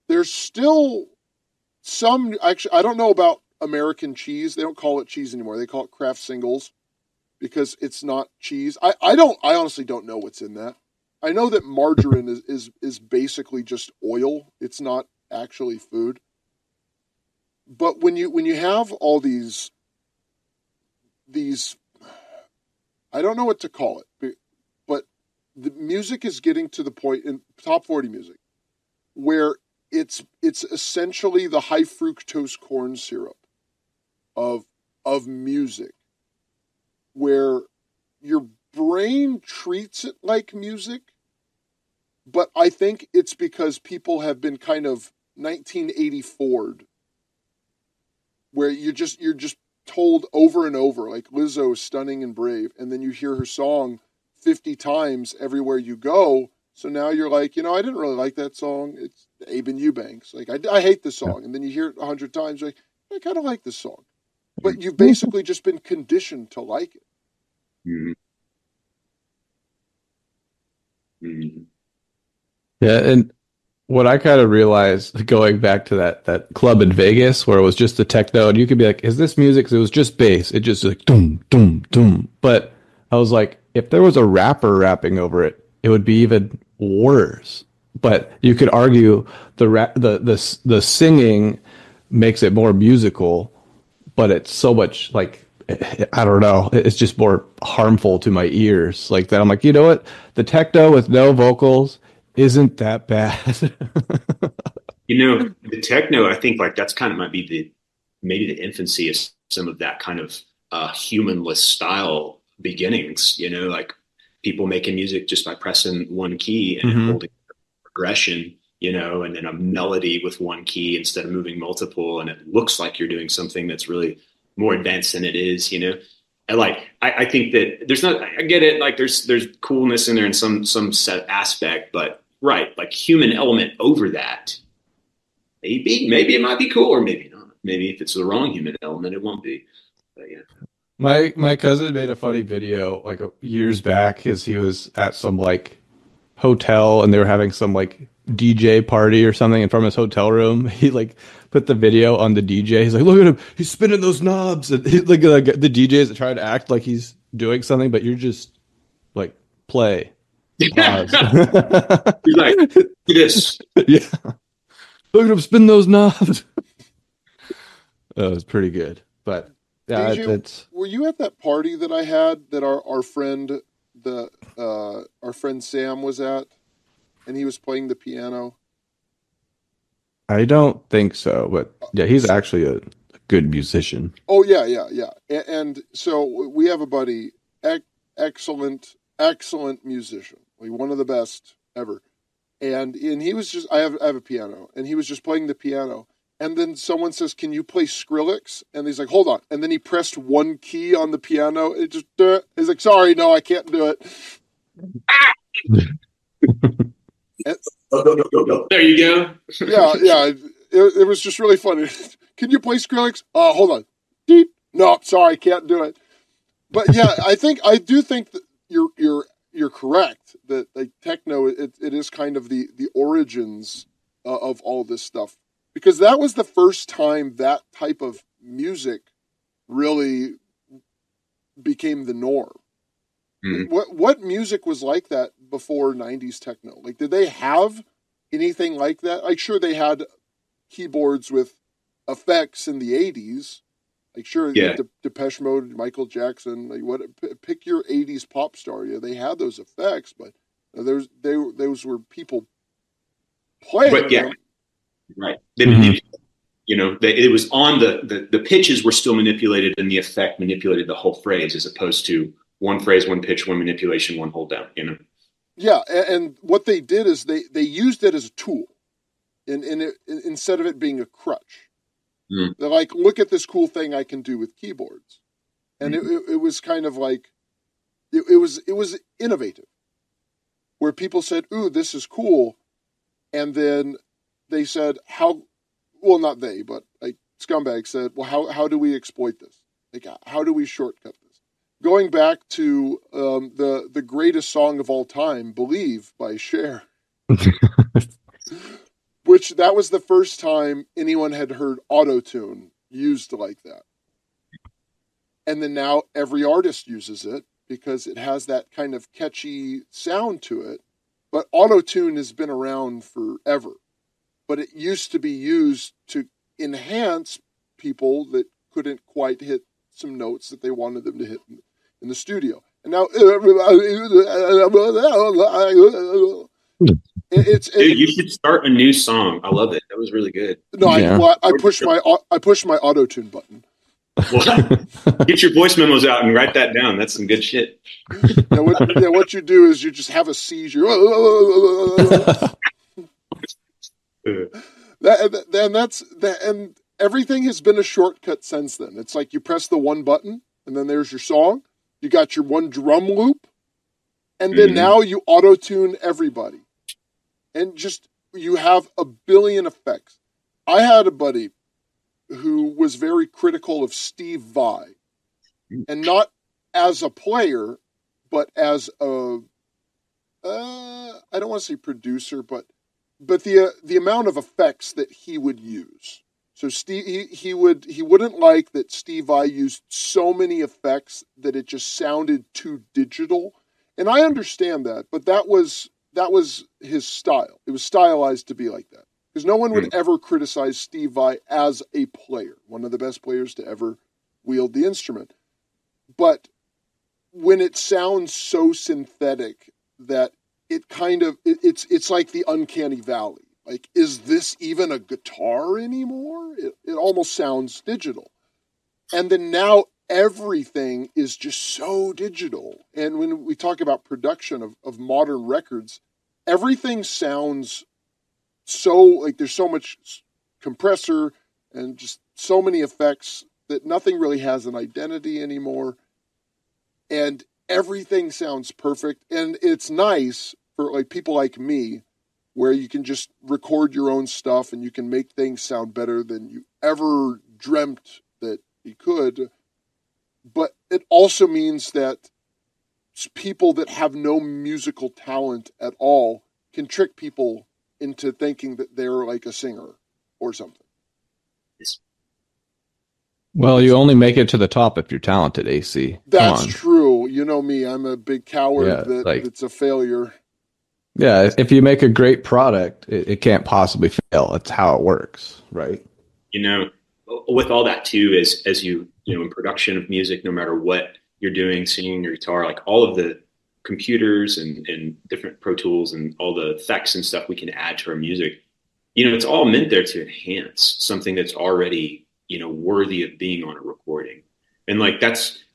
there's still some, actually, I don't know about American cheese. They don't call it cheese anymore. They call it Kraft Singles, because it's not cheese. I honestly don't know what's in that. I know that margarine is basically just oil. It's not actually food. But when you have all these, I don't know what to call it, but the music is getting to the point in top 40 music where it's essentially the high fructose corn syrup of music, where your brain treats it like music, but I think it's because people have been kind of 1984'd, where you're just told over and over, like Lizzo, Stunning and Brave, and then you hear her song 50 times everywhere you go. So now you're like, I didn't really like that song. It's Abe and Eubanks. Like, I hate this song. And then you hear it 100 times, like, I kind of like this song. But you've basically just been conditioned to like it. Mm-hmm. Mm-hmm. Yeah, and what I kind of realized going back to that club in Vegas where it was just the techno, and you could be like, is this music? 'Cause it was just bass. It just like doom, doom, doom. But I was like, if there was a rapper rapping over it, it would be even worse. But you could argue the singing makes it more musical, but it's so much like, I don't know, it's just more harmful to my ears. Like that, I'm like, you know what? The techno with no vocals isn't that bad. The techno, I think like that's kind of might be maybe the infancy of some of that kind of humanless style beginnings, like people making music just by pressing one key and holding progression, and then a melody with one key instead of moving multiple. And it looks like you're doing something that's really more advanced than it is, And like, I think that I get it. Like there's coolness in there in some set aspect, but right. Like human element over that, maybe it might be cool or maybe not. Maybe if it's the wrong human element, it won't be. But yeah. My cousin made a funny video like years back because he was at some like hotel and they were having some like DJ party or something, and from his hotel room he like put the video on the DJ. He's like, look at him, he's spinning those knobs, and he, like the DJs that try to act like he's doing something, but you're just like play. Pause. He's like, do this. Yeah. Look at him spin those knobs. That was pretty good. But yeah, DJ, were you at that party that I had that our friend our friend Sam was at, and he was playing the piano? I don't think so, but yeah, he's actually a good musician. Oh yeah. And so we have a buddy, excellent musician, like one of the best ever. And he was just, I have a piano, and he was just playing the piano. And then someone says, "Can you play Skrillex?" And he's like, "Hold on." And then he pressed one key on the piano. It just, he's like, "Sorry, no, I can't do it." There you go. Yeah. It was just really funny. "Can you play Skrillex?" Hold on. Deep. No, sorry, can't do it. But yeah, I do think that you're correct that like techno, it is kind of the origins of all this stuff. Because that was the first time that type of music really became the norm. Mm-hmm. What music was like that before 90s techno? Like, did they have anything like that? Like, sure, they had keyboards with effects in the 80s. Like, sure, yeah. Depeche Mode, Michael Jackson, like pick your 80s pop star. Yeah, they had those effects, but those were people playing. But yeah. Them. Right. It was on the pitches were still manipulated, and the effect manipulated the whole phrase, as opposed to one phrase, one pitch, one manipulation, one hold down. Yeah, and what they did is they used it as a tool, instead of it being a crutch. Mm. They're like, look at this cool thing I can do with keyboards, and it was kind of like it was innovative, where people said, "Ooh, this is cool," and then they said, not they, but like Scumbag said, well, how do we exploit this? Like, how do we shortcut this? Going back to the greatest song of all time, Believe by Cher, which that was the first time anyone had heard auto-tune used like that. And then now every artist uses it because it has that kind of catchy sound to it. But auto-tune has been around forever. But it used to be used to enhance people that couldn't quite hit some notes that they wanted them to hit in the studio. And now Dude, you should start a new song. I love it. That was really good. No, I pushed my auto-tune button. Well, get your voice memos out and write that down. That's some good shit. What you do is you just have a seizure. And everything has been a shortcut since then. It's like you press the one button, and then there's your song. You got your one drum loop, and then now you auto-tune everybody. And just, you have a billion effects. I had a buddy who was very critical of Steve Vai, and not as a player, but as a, I don't want to say producer, but the amount of effects that he would use. So he wouldn't like that Steve Vai used so many effects that it just sounded too digital. And I understand that, but that was his style. It was stylized to be like that. Because no one would ever criticize Steve Vai as a player, one of the best players to ever wield the instrument. But when it sounds so synthetic that it kind of, it's like the uncanny valley. Like, is this even a guitar anymore? It almost sounds digital. And then now everything is just so digital. And when we talk about production of modern records, everything sounds so, like, there's so much compressor and just so many effects that nothing really has an identity anymore. And everything sounds perfect. And it's nice for, like, people like me, where you can just record your own stuff and you can make things sound better than you ever dreamt that you could. But it also means that people that have no musical talent at all can trick people into thinking that they're like a singer or something. Well, you only make it to the top if you're talented, AC. That's true. You know me, I'm a big coward that's a failure. Yeah, if you make a great product, it can't possibly fail. It's how it works, right? You know, with all that too, as you know, in production of music, no matter what you're doing, singing your guitar, like all of the computers and different Pro Tools and all the effects and stuff we can add to our music, you know, it's all meant there to enhance something that's already, you know, worthy of being on a recording. And like, I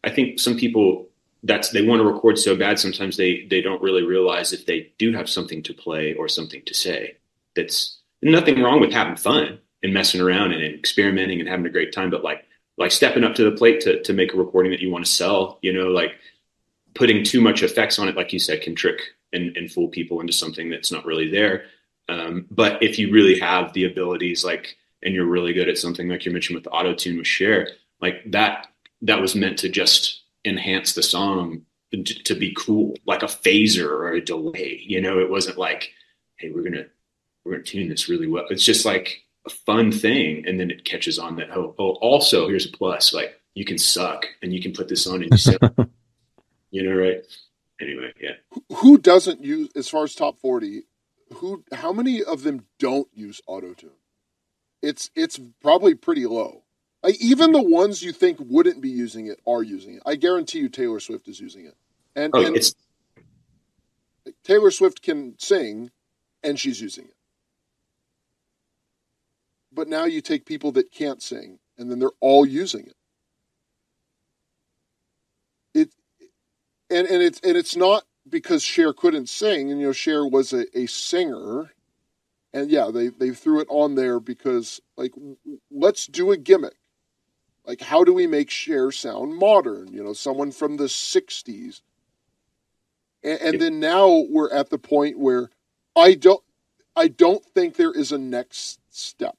think some people, they want to record so bad, sometimes they don't really realize if they do have something to play or something to say. That's nothing wrong with having fun and messing around and experimenting and having a great time, but like stepping up to the plate to make a recording that you want to sell, you know, like putting too much effects on it, like you said, can trick and fool people into something that's not really there. But if you really have the abilities, like, and you're really good at something like you mentioned with the auto-tune with Cher, like that was meant to just enhance the song to be cool, like a phaser or a delay. You know, it wasn't like, hey, we're gonna tune this really well. It's just like a fun thing, and then it catches on that also here's a plus, like you can suck and you can put this on and you say, you know, right? Anyway, yeah. Who doesn't use, as far as top 40? How many of them don't use auto-tune? It's probably pretty low. Like, even the ones you think wouldn't be using it are using it. I guarantee you Taylor Swift is using it. And Taylor Swift can sing, and she's using it. But now you take people that can't sing, and then they're all using it. It's not because Cher couldn't sing, and, you know, Cher was a singer, and yeah, they threw it on there because, like, let's do a gimmick. Like, how do we make Cher sound modern? You know, someone from the 60s. And then now we're at the point where I don't think there is a next step.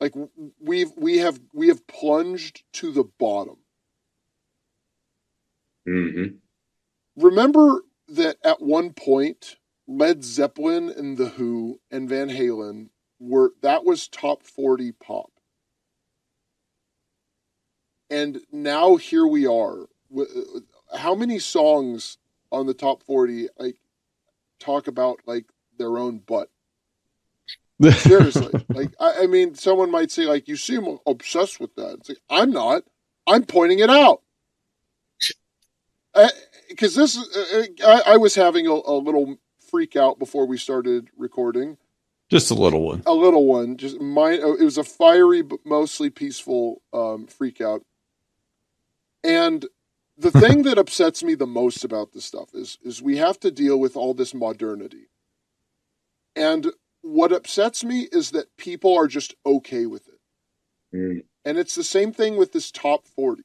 Like, we have plunged to the bottom. Mm-hmm. Remember that at one point, Led Zeppelin and The Who and Van Halen that was top 40 pop. And now here we are. How many songs on the top 40 like talk about like their own butt? Seriously. Like, I mean, someone might say, like, you seem obsessed with that. It's like, I'm not. I'm pointing it out. Because I was having a little freak out before we started recording. Just a little one. A little one. Just mine. It was a fiery but mostly peaceful freak out. And the thing that upsets me the most about this stuff is we have to deal with all this modernity. And what upsets me is that people are just okay with it. Mm. And it's the same thing with this top 40.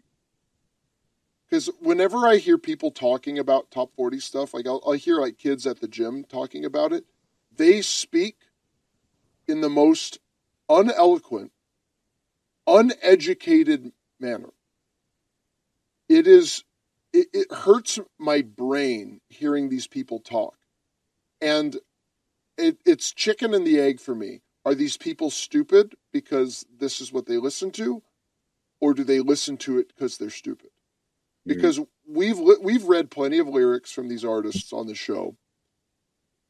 Because whenever I hear people talking about top 40 stuff, like I'll hear like kids at the gym talking about it, they speak in the most uneloquent, uneducated manner. It hurts my brain hearing these people talk. And it's chicken and the egg for me. Are these people stupid because this is what they listen to? Or do they listen to it because they're stupid? Because we've read plenty of lyrics from these artists on the show.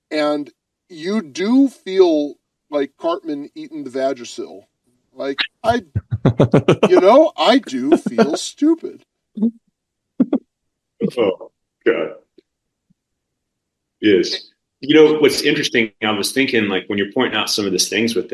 And you do feel like Cartman eating the Vagisil. Like, I do feel stupid. Oh, God. Yes. You know, what's interesting, I was thinking, like, when you're pointing out some of these things with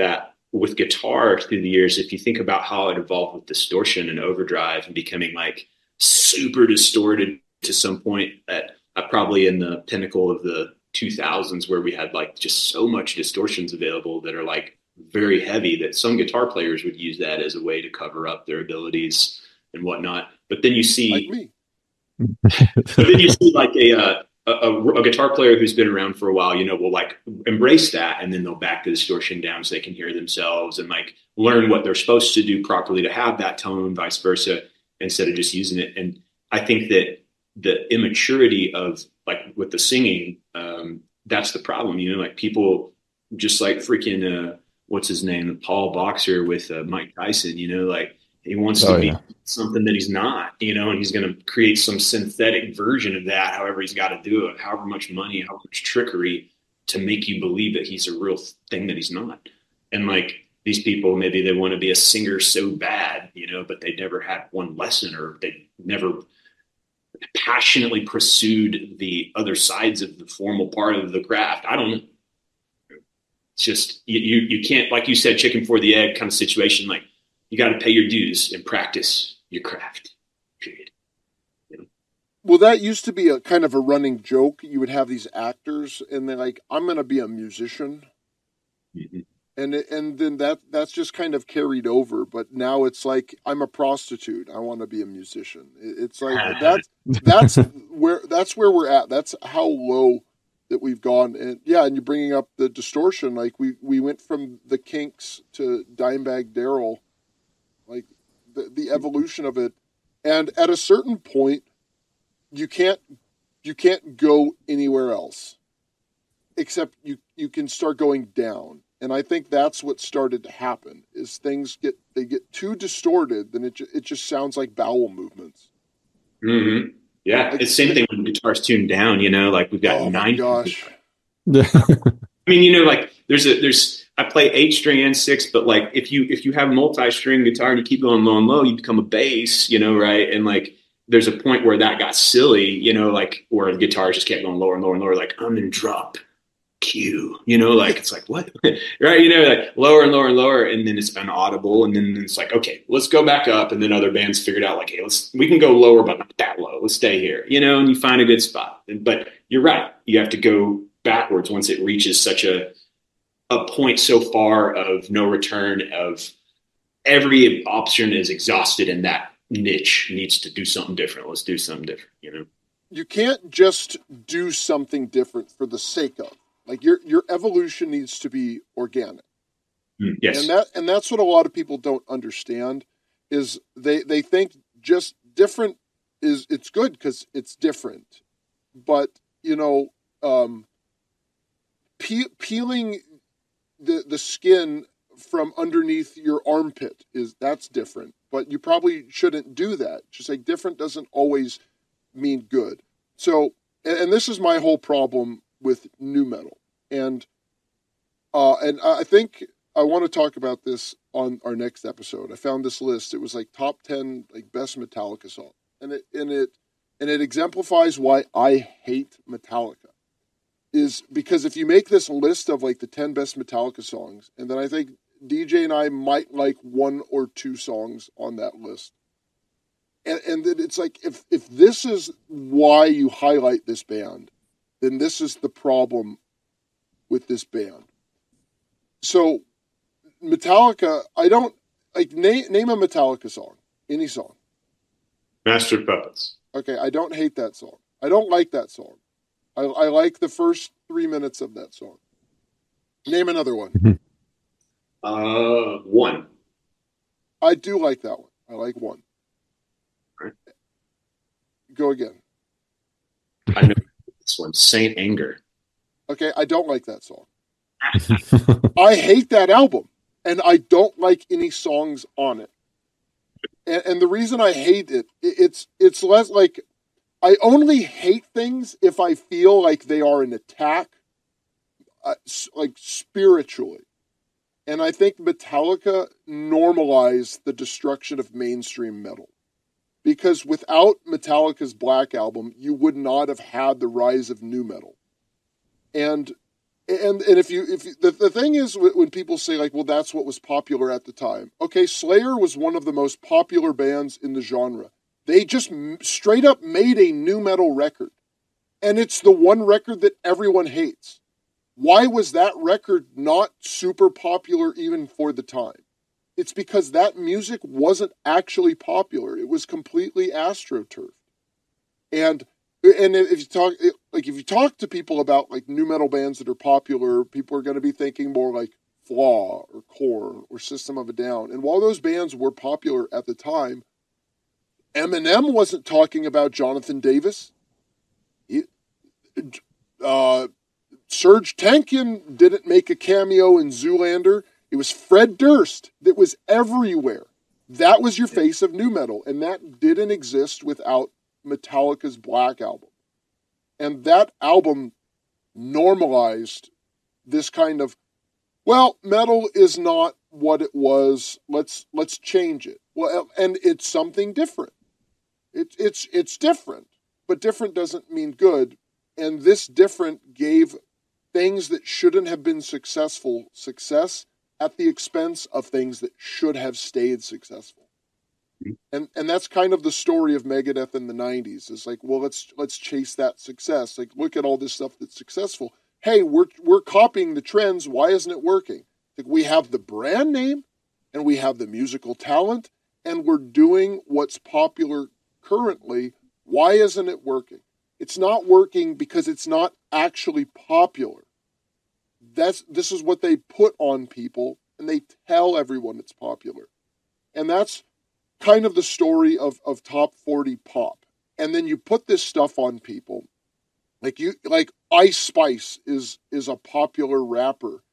guitar through the years, if you think about how it evolved with distortion and overdrive and becoming, like, super distorted to some point at probably in the pinnacle of the 2000s, where we had, like, just so much distortions available that are, like, very heavy, that some guitar players would use that as a way to cover up their abilities and whatnot. But then you see... Like me. But then you see, like, a guitar player who's been around for a while, you know, will, like, embrace that, and then they'll back the distortion down so they can hear themselves and, like, learn what they're supposed to do properly to have that tone, vice versa, instead of just using it. And I think that the immaturity of, like, with the singing, that's the problem, you know, like, people just like freaking, what's his name? The Paul Boxer with Mike Tyson, you know, like, he wants to be something that he's not, you know, and he's going to create some synthetic version of that, however he's got to do it, however much money, how much trickery to make you believe that he's a real thing that he's not. And, like, these people, maybe they want to be a singer so bad, you know, but they never had one lesson, or they never passionately pursued the other sides of the formal part of the craft. I don't know. It's just, you can't, like you said, chicken for the egg kind of situation. Like, you got to pay your dues and practice your craft, period. You know? Well, that used to be a kind of a running joke. You would have these actors, and they're like, I'm going to be a musician. Mm-hmm. And then that's just kind of carried over. But now it's like, I'm a prostitute. I want to be a musician. It's like, that's where we're at. That's how low that we've gone. And yeah, and you're bringing up the distortion. Like, we went from the Kinks to Dimebag Darrell. Like, the evolution of it. And at a certain point, you can't go anywhere else, except you can start going down. And I think that's what started to happen, is things get too distorted, then it just sounds like bowel movements. Mm-hmm. Yeah, like, it's the same thing when the guitar's tuned down, you know, like, we've got 9. Gosh. I mean, you know, like, I play 8-string and 6, but, like, if you have multi-string guitar and you keep going low and low, you become a bass, you know, right? And, like, there's a point where that got silly, you know, like, where the guitar just kept going lower and lower and lower, like, I'm in drop Q, you know, like, it's like, what? Right? You know, like, lower and lower and lower, and then it's inaudible, and then it's like, okay, let's go back up. And then other bands figured out, like, hey, we can go lower, but not that low. Let's stay here, you know, and you find a good spot. But you're right. You have to go backwards once it reaches such a point so far of no return, of every option is exhausted, and that niche needs to do something different. Let's do something different, you know? You can't just do something different for the sake of. Like, your evolution needs to be organic. Yes. And that's what a lot of people don't understand, is they think just different it's good because it's different. But, you know, peeling the skin from underneath your armpit that's different. But you probably shouldn't do that. Just like, different doesn't always mean good. So, and this is my whole problem with nu metal. And And I think I want to talk about this on our next episode. I found this list. It was like top 10 like best Metallica songs, and it exemplifies why I hate Metallica. Is because if you make this list of like the 10 best Metallica songs, and then I think DJ and I might like one or two songs on that list. And then it's like, if this is why you highlight this band, then this is the problem with this band. So Metallica, I don't, like, name a Metallica song, any song. Master of Puppets. Okay, I don't hate that song. I don't like that song. I like the first 3 minutes of that song. Name another one. One. I do like that one. I like one. Right. Go again. I know this one. Saint Anger. Okay, I don't like that song. I hate that album, and I don't like any songs on it. And the reason I hate it, it's less like, I only hate things if I feel like they are an attack, like spiritually. And I think Metallica normalized the destruction of mainstream metal. Because without Metallica's Black Album, you would not have had the rise of nu metal. And if the thing is, when people say like, well, that's what was popular at the time. Okay, Slayer was one of the most popular bands in the genre. They just straight up made a nu metal record. And it's the one record that everyone hates. Why was that record not super popular even for the time? It's because that music wasn't actually popular. It was completely astroturfed. And if you talk to people about like nu metal bands that are popular, people are going to be thinking more like Flaw or Korn or System of a Down. And while those bands were popular at the time, Eminem wasn't talking about Jonathan Davis. Serge Tankian didn't make a cameo in Zoolander. It was Fred Durst that was everywhere. That was your face of nu metal, and that didn't exist without Metallica's Black Album. And that album normalized this kind of, well, metal is not what it was. Let's change it. Well, and it's something different. It's different, but different doesn't mean good. And this different gave things that shouldn't have been success at the expense of things that should have stayed successful. And that's kind of the story of Megadeth in the 90s. It's like, well, let's chase that success. Like, look at all this stuff that's successful. Hey, we're copying the trends. Why isn't it working? Like, we have the brand name and we have the musical talent and we're doing what's popular currently. Why isn't it working? It's not working because it's not actually popular. This is what they put on people, and they tell everyone it's popular. And that's kind of the story of top 40 pop. And then you put this stuff on people. Like Ice Spice is a popular rapper.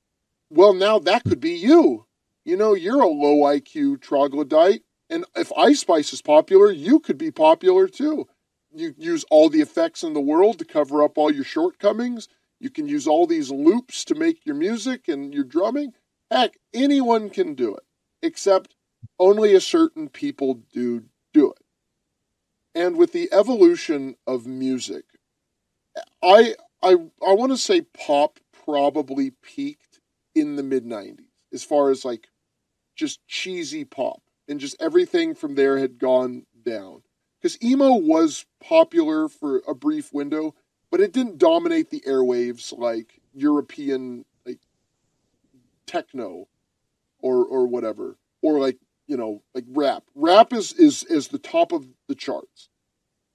Well, now that could be you. You know, you're a low IQ troglodyte. And if Ice Spice is popular, you could be popular too. You use all the effects in the world to cover up all your shortcomings. You can use all these loops to make your music and your drumming. Heck, anyone can do it, except only a certain people do it. And with the evolution of music, I want to say pop probably peaked in the mid-90s as far as like just cheesy pop, and just everything from there had gone down. Because emo was popular for a brief window, but it didn't dominate the airwaves like European like techno or whatever, or like, you know, like rap. Rap is the top of the charts,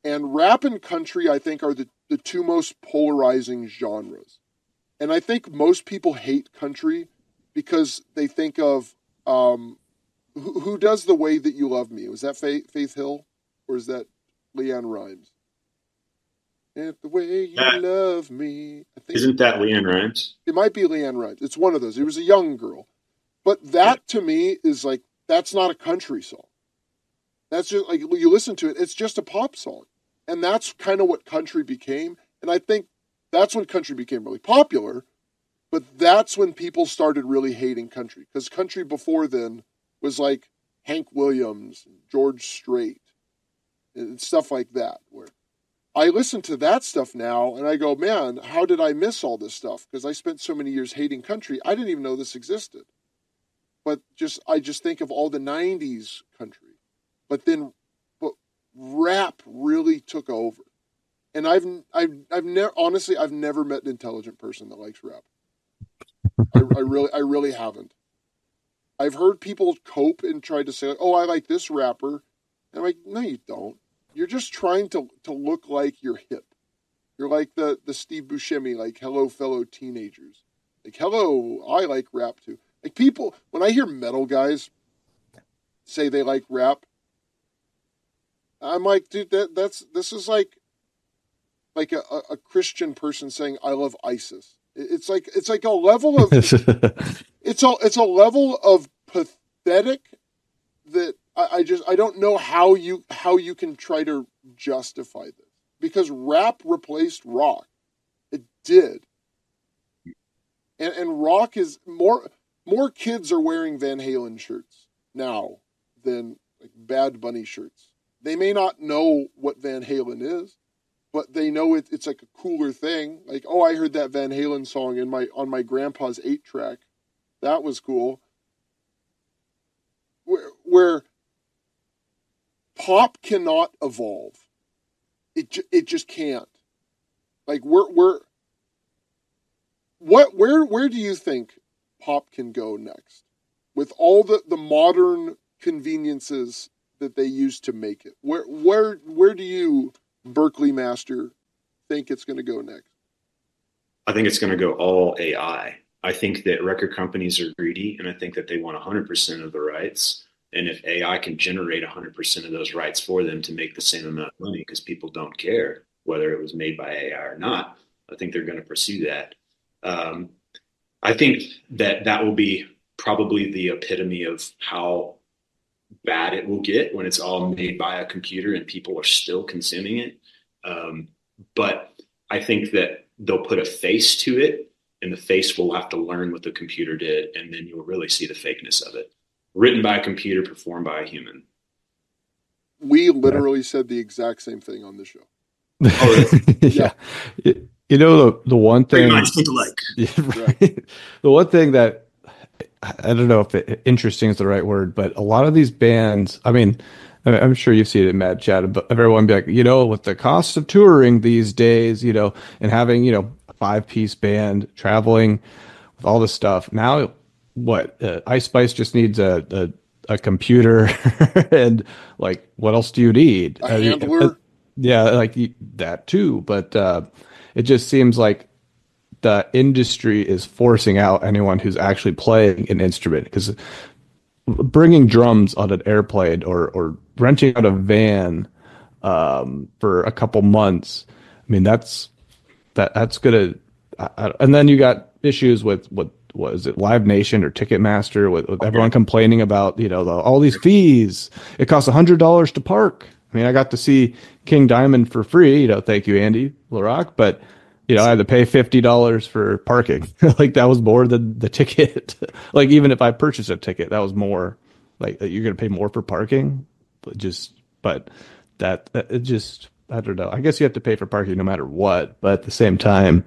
and rap and country I think are the two most polarizing genres. And I think most people hate country because they think of who does The Way That You Love Me? Was that Faith Hill? Or is that Leanne Rimes? If the way you love me. I think Isn't that Leanne Rimes? It might be Leanne Rimes. It's one of those. It was a young girl. But that to me is like, that's not a country song. That's just like, you listen to it, it's just a pop song. And that's kind of what country became. And I think that's when country became really popular. But that's when people started really hating country, because country before then was like Hank Williams, George Strait, and stuff like that, where I listen to that stuff now and I go, man, how did I miss all this stuff? Because I spent so many years hating country. I didn't even know this existed. But I just think of all the 90s country. But rap really took over. And I've never met an intelligent person that likes rap. I really haven't. I've heard people cope and try to say, oh, I like this rapper. And I'm like, no, you don't. You're just trying to look like you're hip. You're like the Steve Buscemi, like, hello, fellow teenagers. Like, hello, I like rap too. Like, people, when I hear metal guys say they like rap, I'm like, dude, this is like a Christian person saying I love ISIS. It's like a level of it's a level of pathetic that I don't know how you can try to justify this, because rap replaced rock. It did. And rock is more kids are wearing Van Halen shirts now than like Bad Bunny shirts. They may not know what Van Halen is, but they know it's like a cooler thing. Like, oh, I heard that Van Halen song on my grandpa's 8-track. That was cool. Where pop cannot evolve. It just can't. Like, where do you think pop can go next, with all the modern conveniences that they use to make it? Where do you, Berkeley master, think it's going to go next? I think it's going to go all AI. I think that record companies are greedy, and I think that they want 100% of the rights. And if AI can generate 100% of those rights for them to make the same amount of money, because people don't care whether it was made by AI or not, I think they're going to pursue that. I think that will be probably the epitome of how bad it will get when it's all made by a computer and people are still consuming it. But I think that they'll put a face to it, and the face will have to learn what the computer did, and then you'll really see the fakeness of it. Written by a computer, performed by a human. We literally said the exact same thing on the show. Oh, really? Yeah. You know, the one thing, Right. the one thing that, I don't know if interesting is the right word, but a lot of these bands, I mean, I'm sure you see it in Mad Chat, but everyone be like, you know, with the cost of touring these days, you know, and having, you know, a 5-piece band traveling with all this stuff. Now, what, Ice Spice just needs a computer and like, what else do you need? A handler? Yeah, like that too. But it just seems like the industry is forcing out anyone who's actually playing an instrument, because bringing drums on an airplane or renting out a van for a couple months, I mean, that's gonna, and then you got issues with what is it, Live Nation or Ticketmaster, with everyone complaining about, you know, all these fees. It costs $100 to park. I mean, I got to see King Diamond for free, you know, thank you, Andy LaRock, but, you know, I had to pay $50 for parking. Like, that was more than the ticket. Like, even if I purchased a ticket, that was more. Like, you're going to pay more for parking? But it just, I don't know. I guess you have to pay for parking no matter what, but at the same time,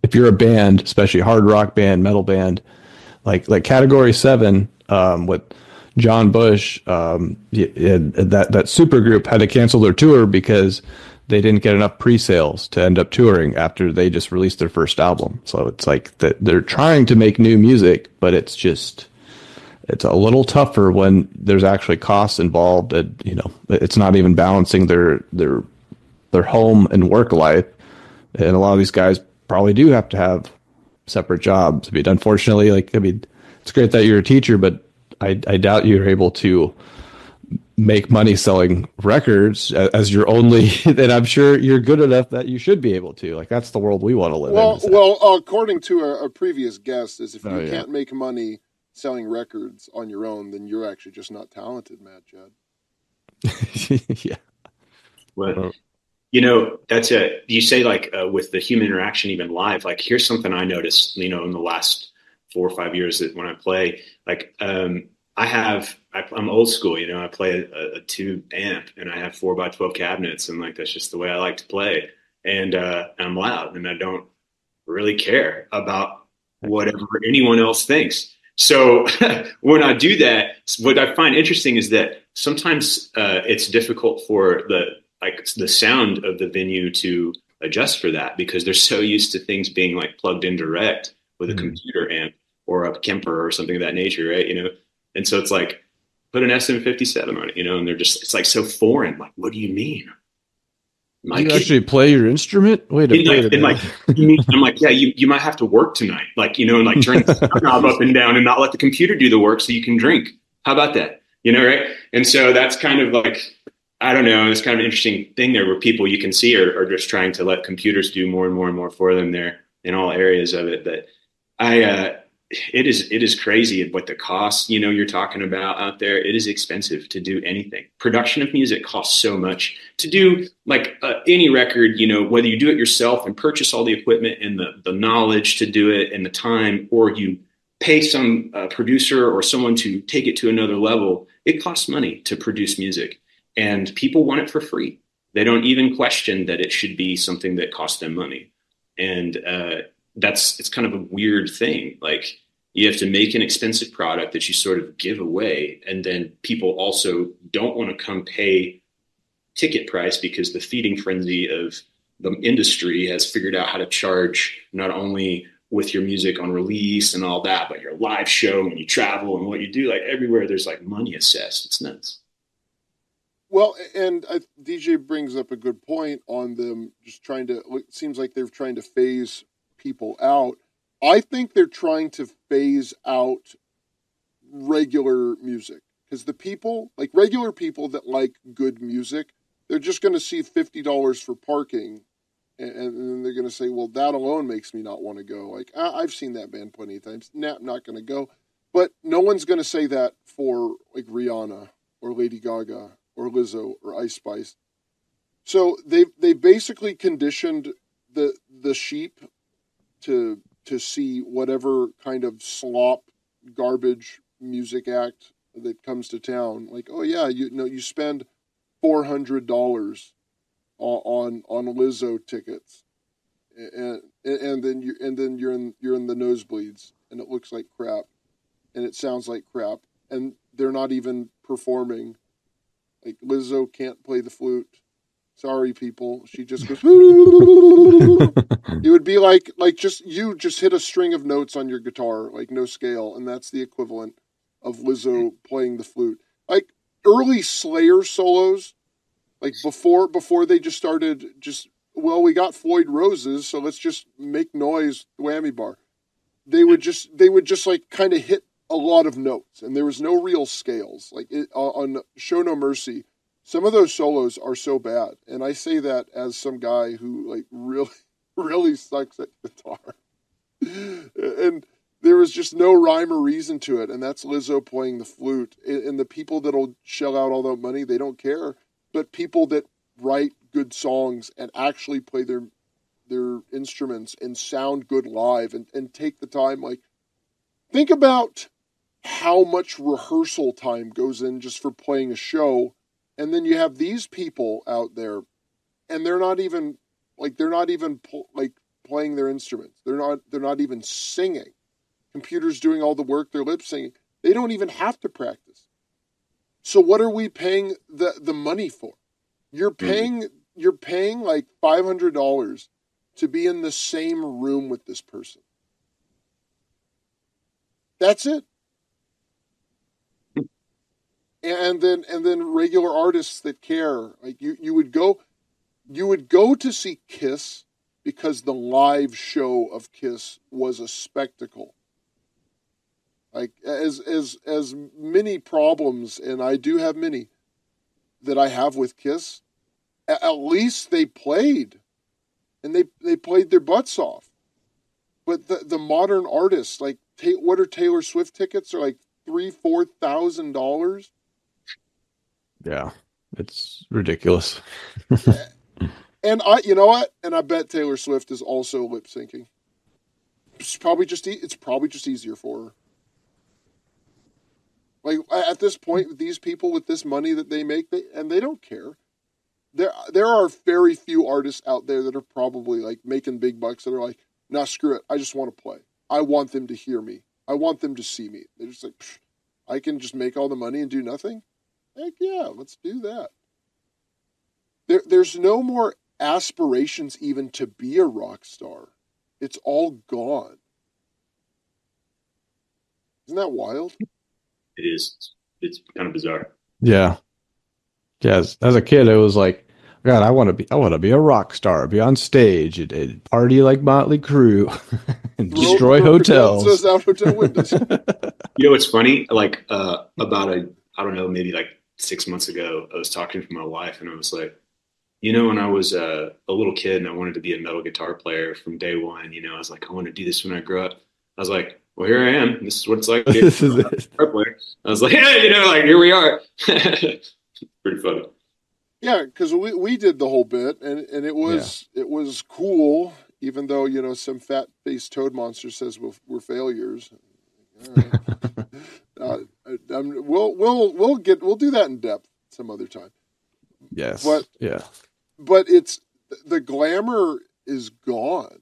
if you're a band, especially a hard rock band, metal band, like Category 7, with John Bush, that supergroup had to cancel their tour because they didn't get enough pre-sales to end up touring after they just released their first album. So it's like that they're trying to make new music, but it's a little tougher when there's actually costs involved, and, you know, it's not even balancing their home and work life. And a lot of these guys probably do have to have separate jobs. I mean, unfortunately, it's great that you're a teacher, but I doubt you're able to make money selling records as your only, and I'm sure you're good enough that you should be able to. Like, that's the world we want to live in. Well, according to a previous guest, is if you can't make money selling records on your own, then you're actually just not talented, Matt Judd. Yeah. Well, You say like with the human interaction, even live, like here's something I noticed, in the last 4 or 5 years that when I play, like, I'm old school, I play a tube amp and I have 4x12 cabinets. And like, that's just the way I like to play. And I'm loud and I don't really care about whatever anyone else thinks. So when I do that, what I find interesting is that sometimes it's difficult for the sound of the venue to adjust for that because they're so used to things being like plugged in direct with a computer amp or a Kemper or something of that nature, right? And so it's like, put an SM57 on it, and they're just, it's like so foreign. Like, what do you mean? You actually play your instrument? Wait a minute. I'm like, yeah, you might have to work tonight. Like, and like turn the knob up and down and not let the computer do the work so you can drink. How about that? Right? And so that's kind of like, I don't know, it's kind of an interesting thing there where people you can see are just trying to let computers do more and more and more for them there in all areas of it. But it is crazy what the cost, you're talking about out there. It is expensive to do anything. Production of music costs so much to do, like any record, whether you do it yourself and purchase all the equipment and the knowledge to do it and the time, or you pay some producer or someone to take it to another level. It costs money to produce music and people want it for free. They don't even question that it should be something that costs them money. And it's kind of a weird thing. Like, you have to make an expensive product that you sort of give away. And then people also don't want to come pay ticket price because the feeding frenzy of the industry has figured out how to charge not only with your music on release and all that, but your live show when you travel and what you do, like everywhere there's like money assessed. It's nuts. Well, and DJ brings up a good point on them just it seems like they're trying to phase people out. I think they're trying to phase out regular music because the people, like regular people that like good music, they're just going to see $50 for parking and then they're going to say, well, that alone makes me not want to go. Like, I've seen that band plenty of times. Nah, I'm not going to go. But no one's going to say that for like Rihanna or Lady Gaga or Lizzo or Ice Spice. So they basically conditioned the sheep to see whatever kind of slop garbage music act that comes to town. Like, oh yeah, you spend $400 on Lizzo tickets, and then you're in the nosebleeds, and it looks like crap, and it sounds like crap, and they're not even performing. Like, Lizzo can't play the flute. Sorry, people. She just goes. It would be like just hit a string of notes on your guitar, like no scale, and that's the equivalent of Lizzo playing the flute. Like early Slayer solos, like before they just started we got Floyd Roses, so let's just make noise, whammy bar. They would just like kind of hit a lot of notes, and there was no real scales. Like on Show No Mercy, some of those solos are so bad, and I say that as some guy who like really, really sucks at guitar. And there was just no rhyme or reason to it, and that's Lizzo playing the flute. And the people that'll shell out all that money, they don't care. But people that write good songs and actually play their instruments and sound good live and take the time, like, think about how much rehearsal time goes in just for playing a show. And then you have these people out there, and they're not even playing their instruments. They're not even singing. Computers doing all the work. They're lip singing. They don't even have to practice. So what are we paying the money for? You're paying like $500 to be in the same room with this person. That's it. And then regular artists that care, like you would go to see Kiss because the live show of Kiss was a spectacle. Like as many problems, and I do have many that I have with Kiss, at least they played, and they played their butts off. But the modern artists, like what are Taylor Swift tickets? Are like $3,000-$4,000. Yeah, it's ridiculous. And you know what? And I bet Taylor Swift is also lip syncing. It's probably just easier for her. Like at this point, these people with this money that they make, they don't care. There are very few artists out there that are probably like making big bucks that are like, nah, screw it. I just want to play. I want them to hear me. I want them to see me. They're just like, I can just make all the money and do nothing. Heck yeah, let's do that. There's no more aspirations even to be a rock star. It's all gone. Isn't that wild? It is. It's kind of bizarre. Yeah. As a kid, it was like, God, I want to be a rock star, be on stage, and party like Motley Crue, and destroy hotels. Out hotel windows. You know what's funny? Like about I don't know, maybe like 6 months ago, I was talking to my wife, and I was like, you know, when I was a little kid and I wanted to be a metal guitar player from day one, you know, I was like, I want to do this when I grow up. I was like, well, here I am. This is what it's like to be a guitar player. I was like, yeah, you know, like here we are. Pretty funny. Yeah, because we did the whole bit, and it was cool, even though, you know, some fat-faced toad monster says we're failures. All right. We'll do that in depth some other time. Yes. But it's the glamour is gone.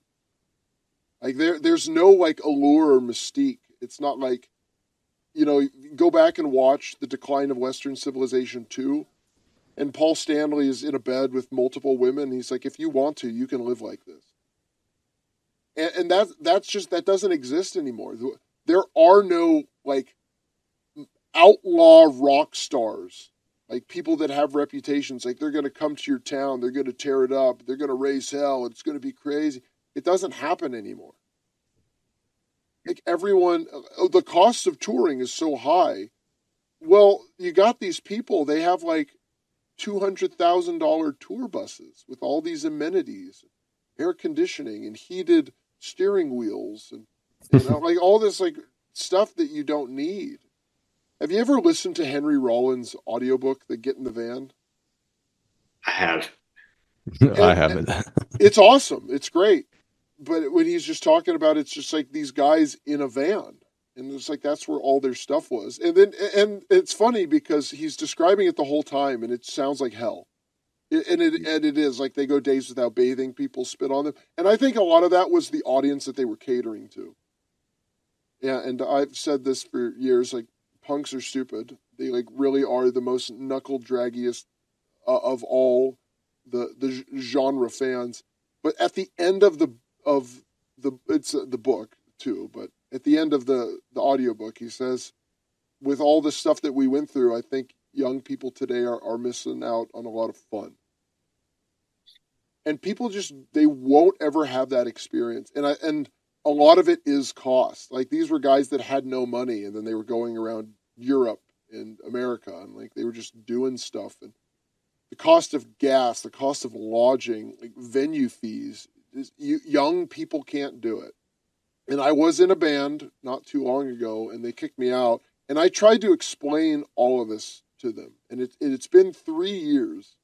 Like there's no like allure or mystique. It's not like, you know, go back and watch The Decline of Western Civilization 2, and Paul Stanley is in a bed with multiple women. He's like, if you want to, you can live like this. And that doesn't exist anymore. There are no like outlaw rock stars, like people that have reputations, like they're going to come to your town, they're going to tear it up, they're going to raise hell, it's going to be crazy. It doesn't happen anymore. Like everyone, the cost of touring is so high. Well, you got these people, they have like $200,000 tour buses with all these amenities, air conditioning and heated steering wheels and you know, like all this like stuff that you don't need. Have you ever listened to Henry Rollins' audiobook, The Get in the Van? I have. I haven't. It's awesome. It's great. But when he's just talking about, it's just like these guys in a van. And it's like, that's where all their stuff was. And it's funny because he's describing it the whole time and it sounds like hell. And it is like they go days without bathing, people spit on them. And I think a lot of that was the audience that they were catering to. Yeah. And I've said this for years, like punks are stupid. They like really are the most knuckle draggiest of all the genre fans. But at the end of the it's the book too, but at the end of the audiobook, he says, with all the stuff that we went through, I think young people today are missing out on a lot of fun. And people they won't ever have that experience. And a lot of it is cost. Like these were guys that had no money and then they were going around Europe and America and like they were just doing stuff. And the cost of gas, the cost of lodging, like venue fees, young people can't do it. And I was in a band not too long ago and they kicked me out. And I tried to explain all of this to them. And it's been 3 years.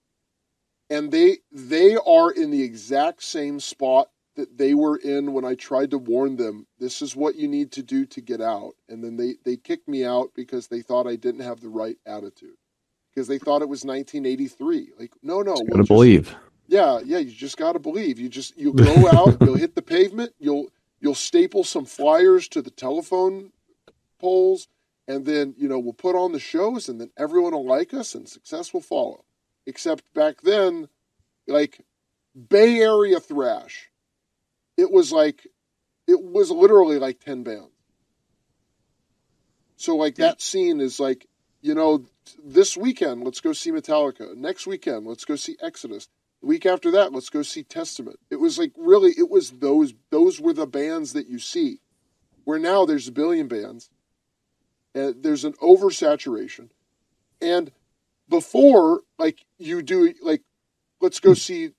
And they are in the exact same spot that they were in when I tried to warn them, this is what you need to do to get out. And then they kicked me out because they thought I didn't have the right attitude. Because they thought it was 1983. Like, no. Gotta believe. Yeah, you just got to believe. You'll go out, you'll hit the pavement, you'll staple some flyers to the telephone poles, and then, you know, we'll put on the shows, and then everyone will like us, and success will follow. Except back then, like, Bay Area thrash, it was literally like 10 bands. So, like, that scene is like, you know, this weekend, let's go see Metallica. Next weekend, let's go see Exodus. The week after that, let's go see Testament. It was like, really, it was those were the bands that you see. Where now there's a billion bands. And there's an oversaturation. And before, like, you do, like, let's go see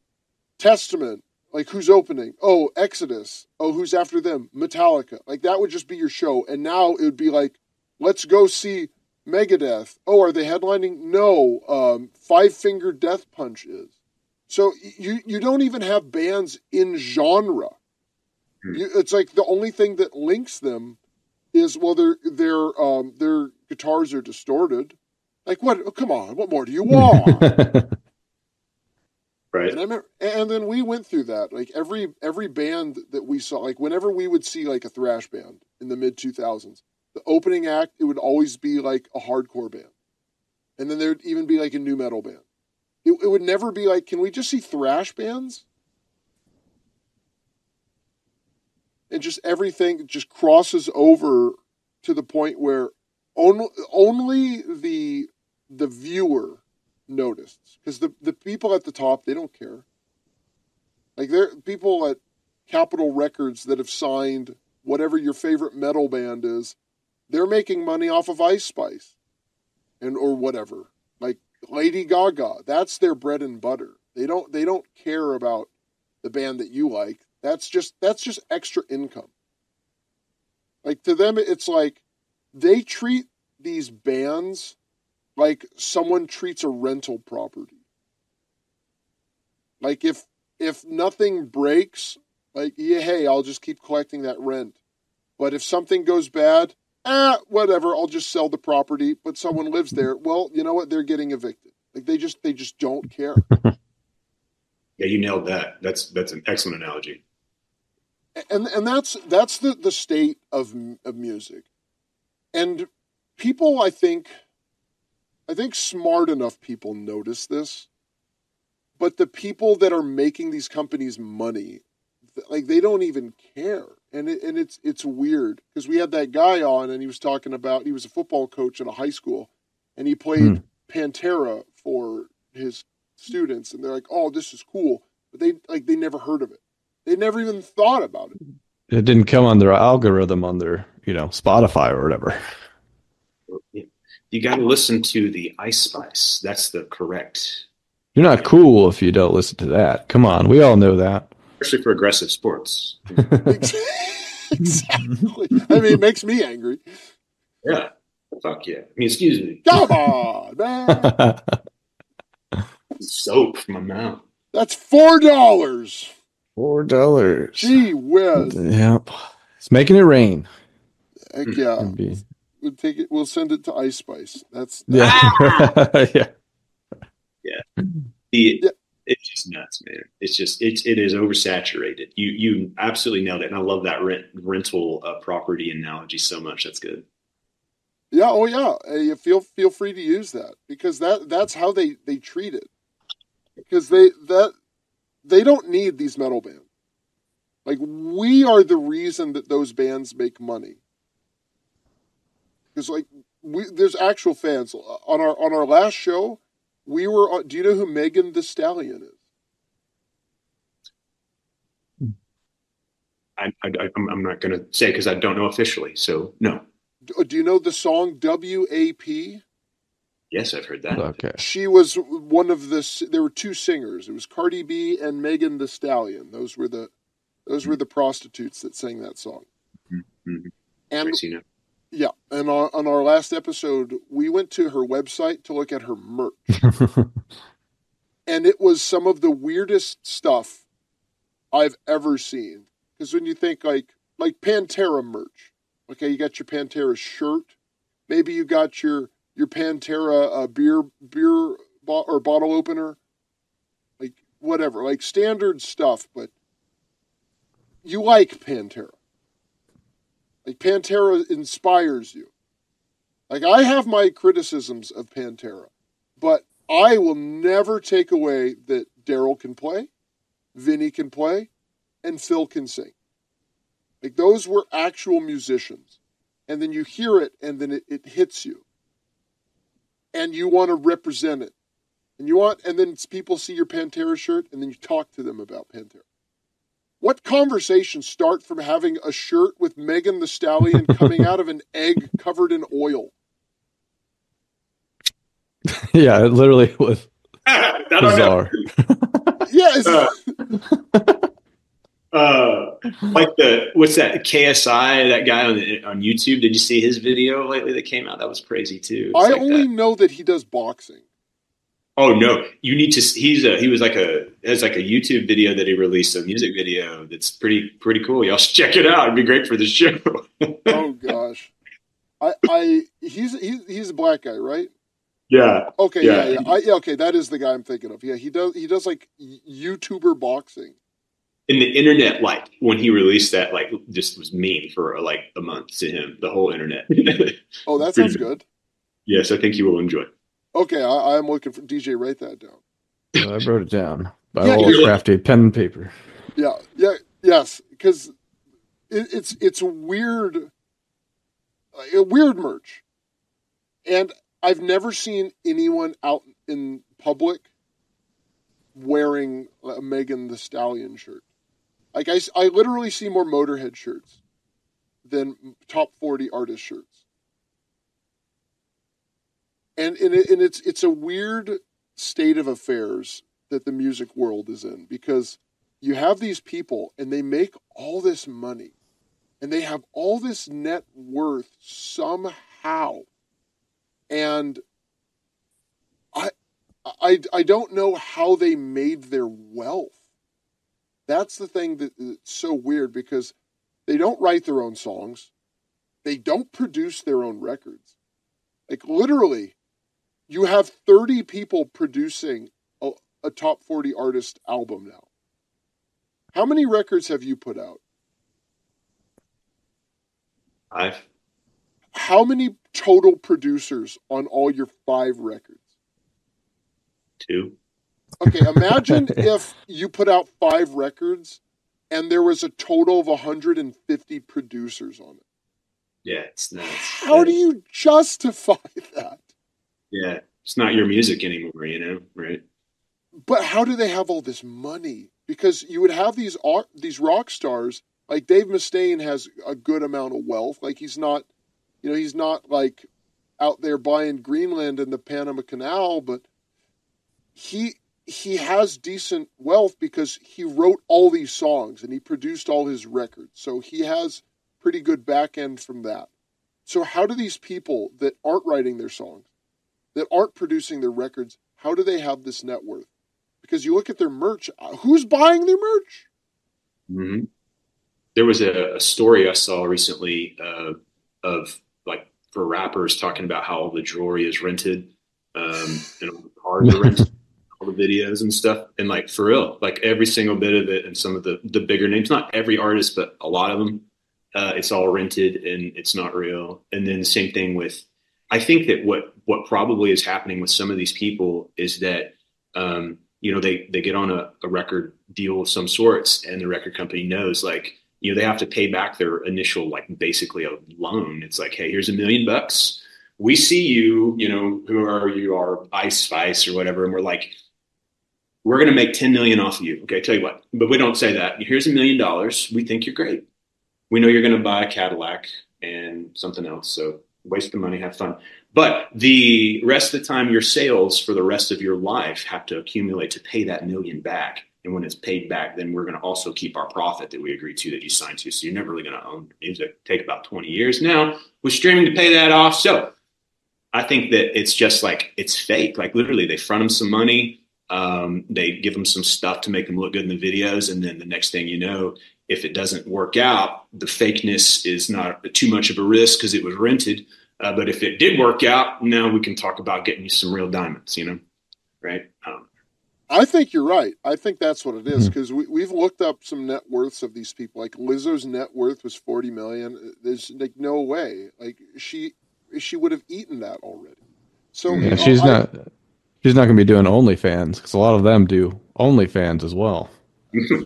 Testament. Like, who's opening? Oh, Exodus. Oh, who's after them? Metallica. Like, that would just be your show. And now it would be like, let's go see Megadeth. Oh, are they headlining? No. Five Finger Death Punch is. So you don't even have bands in genre. It's like the only thing that links them is, well, their guitars are distorted. Like, what? Oh, come on, what more do you want? Right. And I remember, and then we went through that. Like every band that we saw, like whenever we would see like a thrash band in the mid 2000s, the opening act, it would always be like a hardcore band, and then there'd even be like a new metal band. It would never be like, can we just see thrash bands? And just everything just crosses over to the point where only the viewer noticed. Because the people at the top, they don't care. Like, there are people at Capitol Records that have signed whatever your favorite metal band is. They're making money off of Ice Spice or whatever. Like Lady Gaga, that's their bread and butter. They don't care about the band that you like. That's just extra income. Like, to them, it's like they treat these bands like someone treats a rental property. Like, if nothing breaks, like, yeah, hey, I'll just keep collecting that rent. But if something goes bad, whatever, I'll just sell the property, but someone lives there. Well, you know what? They're getting evicted. Like, they just don't care. Yeah, you nailed that. That's an excellent analogy. And that's the state of music. And people, I think smart enough people notice this, but the people that are making these companies money, like, they don't even care. And it's weird, because we had that guy on, and he was talking about, he was a football coach at a high school, and he played Pantera for his students, and they're like, "Oh, this is cool," but they never heard of it. They never even thought about it. It didn't come on their algorithm on their, Spotify or whatever. You got to listen to the Ice Spice. That's the correct. You're not cool if you don't listen to that. Come on, we all know that. Especially for aggressive sports. Exactly. I mean, it makes me angry. Yeah. Fuck yeah. I mean, excuse me. Come on, man. Soap from my mouth. That's $4. $4. Gee whiz. Yep. It's making it rain. Heck yeah. We'll take it. We'll send it to Ice Spice. That's yeah. Yeah. It's just nuts, man. It's just it is oversaturated. You absolutely nailed it, and I love that rental property analogy so much. That's good. Yeah. Oh yeah. You feel free to use that, because that's how they treat it. Because they don't need these metal bands. Like, we are the reason that those bands make money. Because, like, there's actual fans on our last show. We were on, do you know who Megan Thee Stallion is? I'm not going to say, because I don't know officially. So no. Do you know the song WAP? Yes, I've heard that. Okay. She was one of there were two singers. It was Cardi B and Megan Thee Stallion. Those were the prostitutes that sang that song. Mm-hmm. And yeah, and on our last episode, we went to her website to look at her merch. And it was some of the weirdest stuff I've ever seen. Because when you think like Pantera merch, okay, you got your Pantera shirt, maybe you got your Pantera beer or bottle opener, like whatever, like standard stuff, but you like Pantera. Like, Pantera inspires you. Like, I have my criticisms of Pantera, but I will never take away that Daryl can play, Vinny can play, and Phil can sing. Like, those were actual musicians. And then you hear it, and then it hits you. And you want to represent it. And then people see your Pantera shirt, and then you talk to them about Pantera. What conversations start from having a shirt with Megan Thee Stallion coming out of an egg covered in oil? Yeah, it literally was bizarre. Yes. Like what's that? KSI, that guy on YouTube. Did you see his video lately that came out? That was crazy too. I only know that he does boxing. Oh no, you need to. He was like has like a YouTube video that he released, a music video that's pretty cool. Y'all should check it out. It'd be great for the show. Oh gosh, he's a black guy, right? Yeah. Okay, Yeah. yeah. Okay, that is the guy I'm thinking of. Yeah, he does like YouTuber boxing. And the internet, like when he released that, like just was mean for like a month to him. The whole internet. Oh, that sounds good. Yes, I think you will enjoy. Okay, I'm looking for DJ. Write that down. I wrote it down. I Yeah, always crafty pen and paper. Yeah, yes, because it's weird, weird merch, and I've never seen anyone out in public wearing a Megan Thee Stallion shirt. Like I literally see more Motorhead shirts than top 40 artist shirts. And it's a weird state of affairs that the music world is in, because you have these people and they make all this money and they have all this net worth somehow. And I don't know how they made their wealth. That's the thing that's so weird, because they don't write their own songs. They don't produce their own records. Like literally, you have 30 people producing a top 40 artist album now. How many records have you put out? 5. How many total producers on all your 5 records? 2. Okay, imagine if you put out 5 records and there was a total of 150 producers on it. Yeah, it's nuts. How do you justify that? Yeah, it's not your music anymore, right? But how do they have all this money? Because you would have these rock stars, like Dave Mustaine has a good amount of wealth. Like he's not like out there buying Greenland and the Panama Canal, but he has decent wealth because he wrote all these songs and he produced all his records. So he has pretty good back end from that. So how do these people that aren't writing their songs, that aren't producing their records, how do they have this net worth? Because you look at their merch, who's buying their merch? Mm-hmm. There was a story I saw recently of like for rappers talking about how all the jewelry is rented, and all the cars are rented, all the videos and stuff, and like for real, like every single bit of it, and some of the bigger names, not every artist, but a lot of them, it's all rented and it's not real. And then same thing with, I think that what probably is happening with some of these people is that they get on a record deal of some sorts, and the record company knows, like, they have to pay back their initial, like, basically a loan. It's like, hey, here's $1 million. We see you, who are you, are Ice Spice or whatever. And we're like, we're going to make 10 million off of you. Okay. Tell you what, but we don't say that. Here's $1 million. We think you're great. We know you're going to buy a Cadillac and something else. So waste the money, have fun. But the rest of the time, your sales for the rest of your life have to accumulate to pay that $1 million back. And when it's paid back, then we're going to also keep our profit that we agreed to, that you signed to. So you're never really going to own music. Take about 20 years now with streaming to pay that off. So I think that it's just like, it's fake. Like literally they front them some money. They give them some stuff to make them look good in the videos. And then the next thing you know, if it doesn't work out, the fakeness is not too much of a risk because it was rented. But if it did work out, now we can talk about getting you some real diamonds, right? I think you're right. I think that's what it is, because we've looked up some net worths of these people. Like Lizzo's net worth was $40 million. There's like no way. Like she would have eaten that already. So yeah, she's not going to be doing OnlyFans, because a lot of them do OnlyFans as well,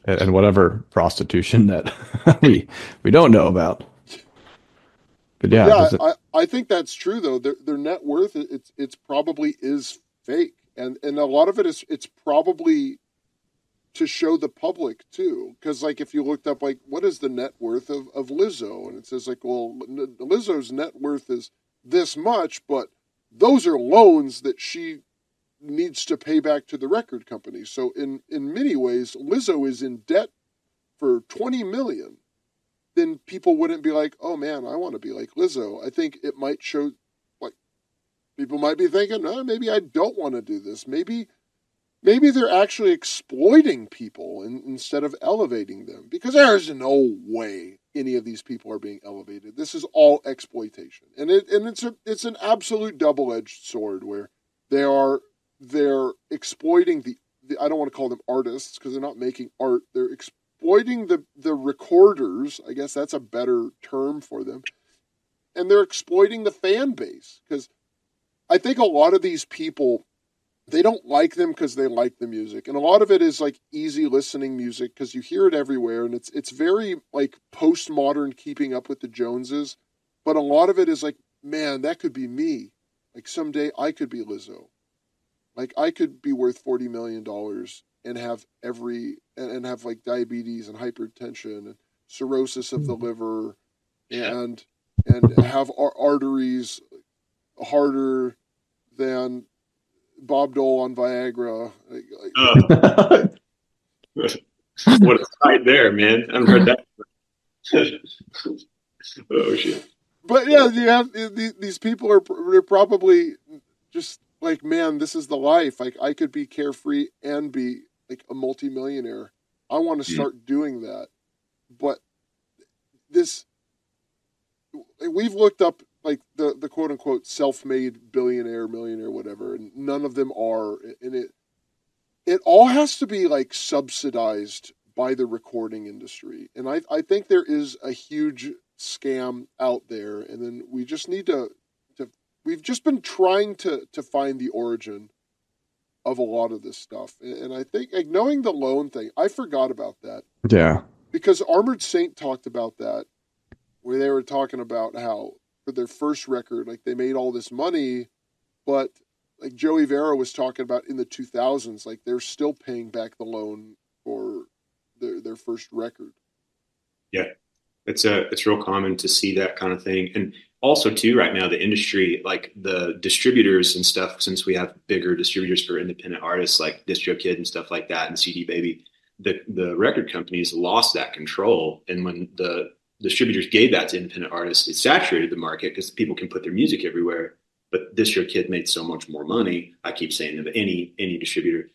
and whatever prostitution that we don't know about. But yeah, I think that's true though. Their net worth it's probably is fake. And a lot of it's probably to show the public too. Because like if you looked up like what is the net worth of Lizzo, and it says like, well, Lizzo's net worth is this much, but those are loans that she needs to pay back to the record company. So in many ways, Lizzo is in debt for $20 million. Then people wouldn't be like, oh man, I want to be like Lizzo. I think it might show like People might be thinking, oh, maybe I don't want to do this. Maybe they're actually exploiting people instead of elevating them, because there's no way any of these people are being elevated. This is all exploitation, and it's an absolute double-edged sword where they're exploiting the I don't want to call them artists because they're not making art. They're exploiting the recorders. I guess that's a better term for them, and they're exploiting the fan base, because I think a lot of these people, they don't like them because they like the music. And a lot of it is like easy listening music because you hear it everywhere. And it's very like postmodern, keeping up with the Joneses. But a lot of it is like, man, that could be me. Like someday I could be Lizzo. Like I could be worth $40 million and have and have like diabetes and hypertension and cirrhosis of the liver and have arteries harder than Bob Dole on Viagra. What a sight there, man. I haven't heard that. Oh, shit. But yeah, you have these people they're probably just like, man, this is the life. Like I could be carefree and be like a multimillionaire. I want to start doing that. But we've looked up like the quote unquote self-made billionaire, millionaire, whatever, and none of them are. And it all has to be like subsidized by the recording industry. And I think there is a huge scam out there. And then we just need we've just been trying to find the origin of a lot of this stuff. And I think like knowing the loan thing, I forgot about that. Yeah. Because Armored Saint talked about that, where they were talking about how for their first record, like they made all this money, but like Joey Vera was talking about in the 2000s, like they're still paying back the loan for their first record. Yeah, it's real common to see that kind of thing. And also too, right now, the industry, like the distributors and stuff, since we have bigger distributors for independent artists like DistroKid and stuff like that and CD Baby, the record companies lost that control. And when the distributors gave that to independent artists, it saturated the market because people can put their music everywhere. But DistroKid made so much more money. I keep saying to any distributor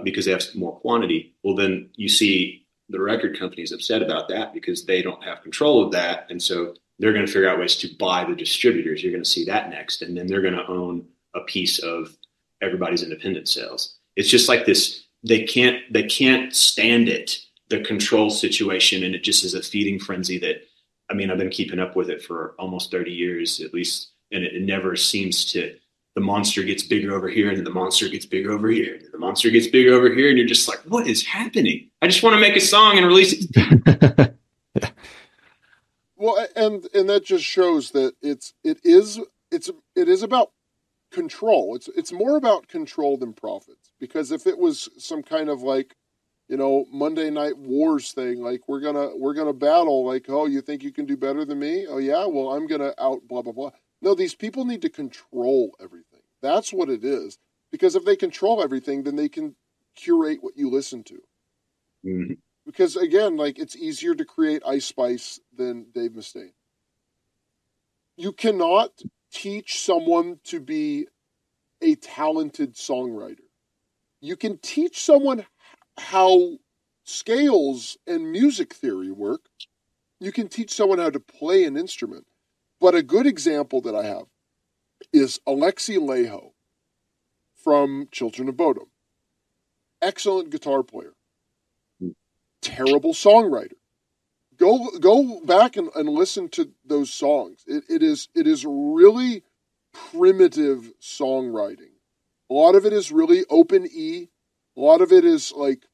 because they have more quantity. Well, then you see the record companies upset about that because they don't have control of that, and so they're going to figure out ways to buy the distributors. You're going to see that next, and then they're going to own a piece of everybody's independent sales. It's just like this. They can't stand it, the control situation, and it just is a feeding frenzy that, I mean, I've been keeping up with it for almost 30 years at least, and it never seems to, the monster gets bigger over here, and then the monster gets bigger over here, and the monster gets bigger over here, and you're just like, what is happening? I just want to make a song and release it. Yeah. Well, and that just shows that it is about control. It's more about control than profits, because if it was some kind of like, you know, Monday Night Wars thing, like we're gonna battle, like, oh, you think you can do better than me? Oh yeah, well, I'm gonna out blah blah blah. No, these people need to control everything. That's what it is. Because if they control everything, then they can curate what you listen to. Mm-hmm. Because again, like it's easier to create Ice Spice than Dave Mustaine. You cannot teach someone to be a talented songwriter. You can teach someone how scales and music theory work. You can teach someone how to play an instrument. But a good example that I have is Alexi Laiho from Children of Bodom. Excellent guitar player. Terrible songwriter. Go back and listen to those songs. It is really primitive songwriting. A lot of it is really open E. A lot of it is like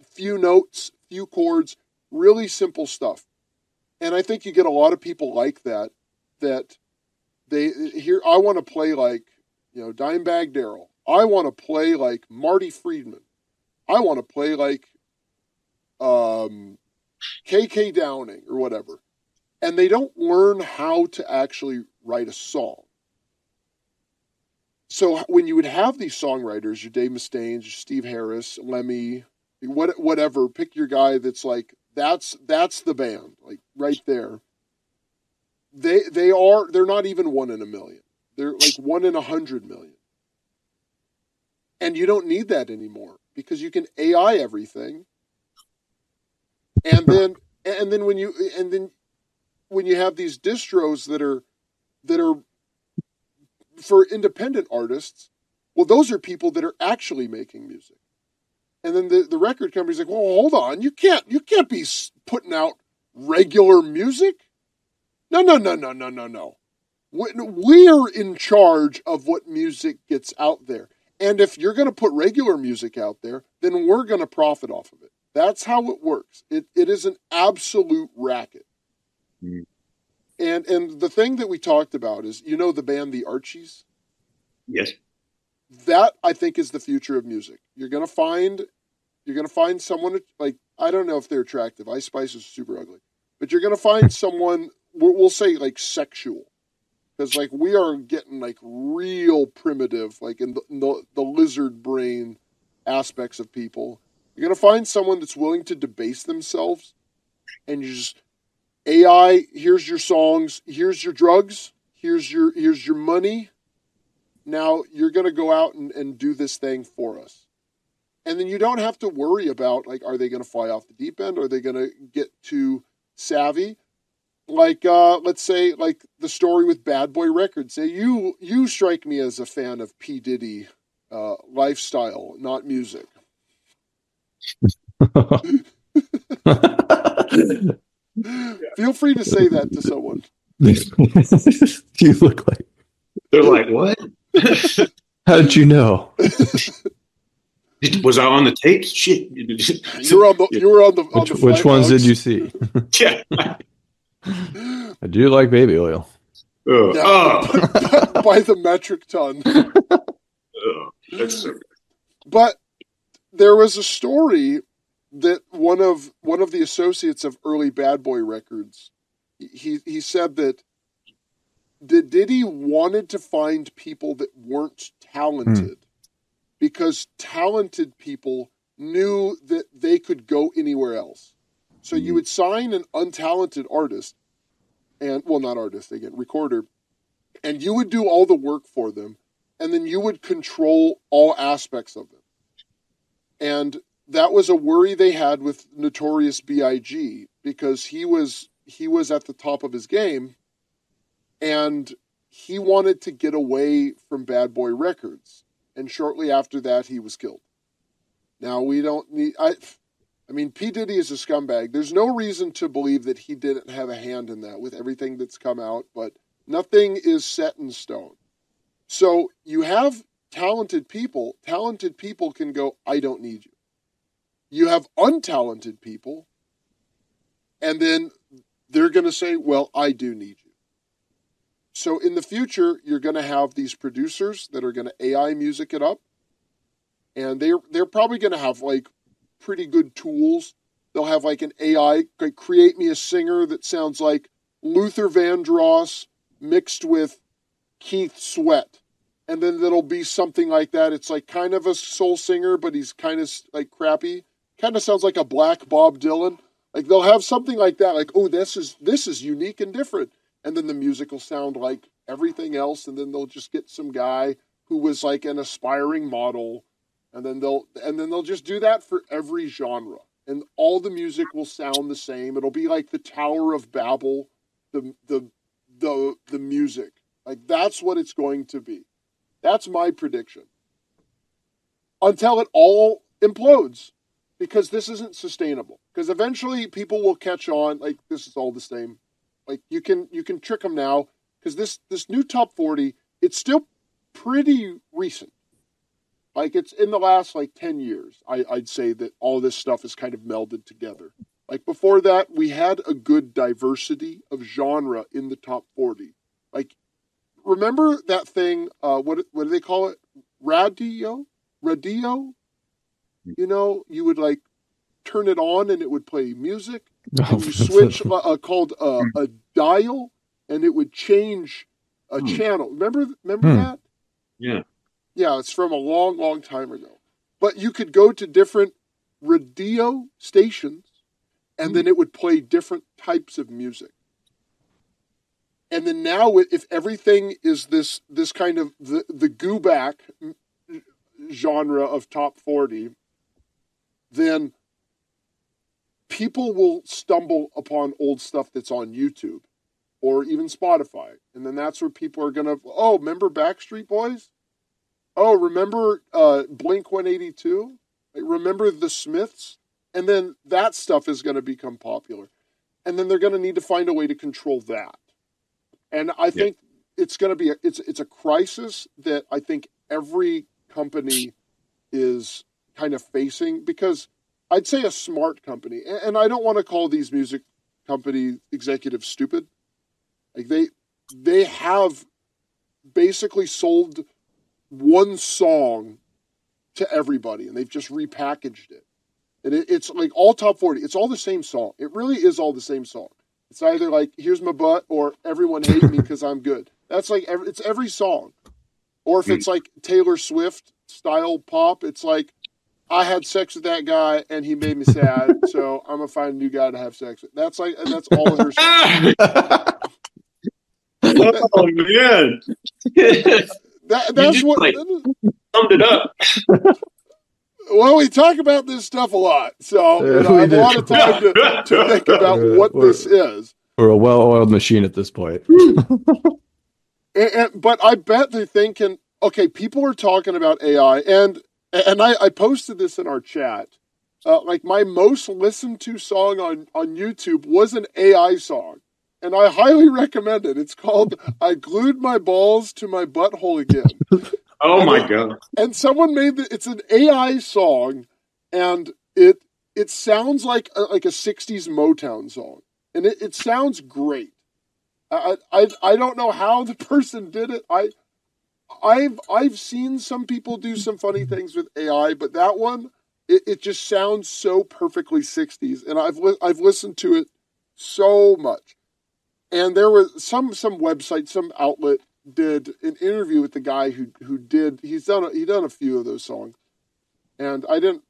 few notes, few chords, really simple stuff. And I think you get a lot of people like that they hear, I want to play like, you know, Dimebag Darrell. I want to play like Marty Friedman. I want to play like KK Downing or whatever. And they don't learn how to actually write a song. So when you would have these songwriters, your Dave Mustaine, your Steve Harris, Lemmy, whatever, pick your guy that's like, that's the band, like right there. They're not even one in a million. They're like 1 in 100 million. And you don't need that anymore because you can AI everything. And then when you have these distros that are for independent artists, well, those are people that are actually making music. And then the record company's like, well, hold on, you can't be putting out regular music. No. We're in charge of what music gets out there. And if you're going to put regular music out there, then we're going to profit off of it. That's how it works. It is an absolute racket. Mm. And the thing that we talked about is, the band The Archies? Yes. That, I think, is the future of music. You're going to find someone, like, I don't know if they're attractive. Ice Spice is super ugly. But you're going to find someone, we'll say, like, sexual. Because, like, we are getting, like, real primitive, like, in the lizard brain aspects of people. You're going to find someone that's willing to debase themselves, and you just, AI, here's your songs, here's your drugs, here's your money. Now you're going to go out and do this thing for us. And then you don't have to worry about, like, are they going to fly off the deep end? Are they going to get too savvy? Like, let's say, like the story with Bad Boy Records. Say you strike me as a fan of P. Diddy lifestyle, not music. Feel free to say that to someone. You look like... They're like, what? How did you know? Was I on the tapes? Shit. You were on the which ones did you see? Yeah. I do like baby oil. By the metric ton. That's so good. But there was a story that one of the associates of early Bad Boy Records, he said that Diddy wanted to find people that weren't talented because talented people knew that they could go anywhere else. So you would sign an untalented artist, recorder, and you would do all the work for them, and then you would control all aspects of them. And that was a worry they had with Notorious B.I.G. because he was at the top of his game, and he wanted to get away from Bad Boy Records. And shortly after that, he was killed. Now, we don't need... I mean, P. Diddy is a scumbag. There's no reason to believe that he didn't have a hand in that with everything that's come out, but nothing is set in stone. So you have talented people. Talented people can go, I don't need you. You have untalented people, and then they're going to say, well, I do need you. So in the future, you're going to have these producers that are going to AI music it up, and they're probably going to have, like, pretty good tools. They'll have, like, an AI, like, create me a singer that sounds like Luther Vandross mixed with Keith Sweat. And then there'll be something like that. It's like kind of a soul singer, but he's kind of like crappy. Kind of sounds like a black Bob Dylan. Like, they'll have something like that. Like, oh, this is unique and different. And then the music will sound like everything else. And then they'll just get some guy who was like an aspiring model. And then they'll just do that for every genre. And all the music will sound the same. It'll be like the Tower of Babel, the music. Like, that's what it's going to be. That's my prediction. Until it all implodes. Because this isn't sustainable. Because eventually people will catch on, like, this is all the same. Like, you can trick them now. Because this new top 40, it's still pretty recent. Like, it's in the last, like, 10 years, I'd say that all this stuff is kind of melded together. Like, before that, we had a good diversity of genre in the top 40. Like, remember that thing, what do they call it? Radio? You know, you would, like, turn it on and it would play music. And you switch called a dial, and it would change a channel. Remember that? Yeah. Yeah, it's from a long, long time ago. But you could go to different radio stations, and then it would play different types of music. And then now, if everything is this kind of the goo back genre of top 40, then people will stumble upon old stuff that's on YouTube or even Spotify. And then that's where people are going to, oh, remember Backstreet Boys? Oh, remember Blink 182? Remember the Smiths? And then that stuff is going to become popular. And then they're going to need to find a way to control that. And I think it's going to be it's a crisis that I think every company is kind of facing, because I'd say a smart company, and I don't want to call these music company executives stupid. Like they have basically sold one song to everybody, and they've just repackaged it. And it's like all top 40. It's all the same song. It really is all the same song. It's either like, here's my butt, or everyone hate me because I'm good. That's like, it's every song. Or if it's like Taylor Swift style pop, it's like, I had sex with that guy and he made me sad, so I'm going to find a new guy to have sex with. That's like, and that's all of her songs. Oh, man. That's what... Like, summed it up. Well, we talk about this stuff a lot, so I have a lot of time to think about what this is. We're a well-oiled machine at this point. But I bet they're thinking, okay, people are talking about AI, and I posted this in our chat. Like, my most listened to song on YouTube was an AI song, and I highly recommend it. It's called "I Glued My Balls to My Butthole Again." Oh my God. And someone made it's an AI song, and it sounds like a 60s Motown song. And it sounds great. I don't know how the person did it. I've seen some people do some funny things with AI, but that one, it just sounds so perfectly 60s. And I've listened to it so much. And there was some website, some outlet did an interview with the guy who did, he's done a few of those songs, and I didn't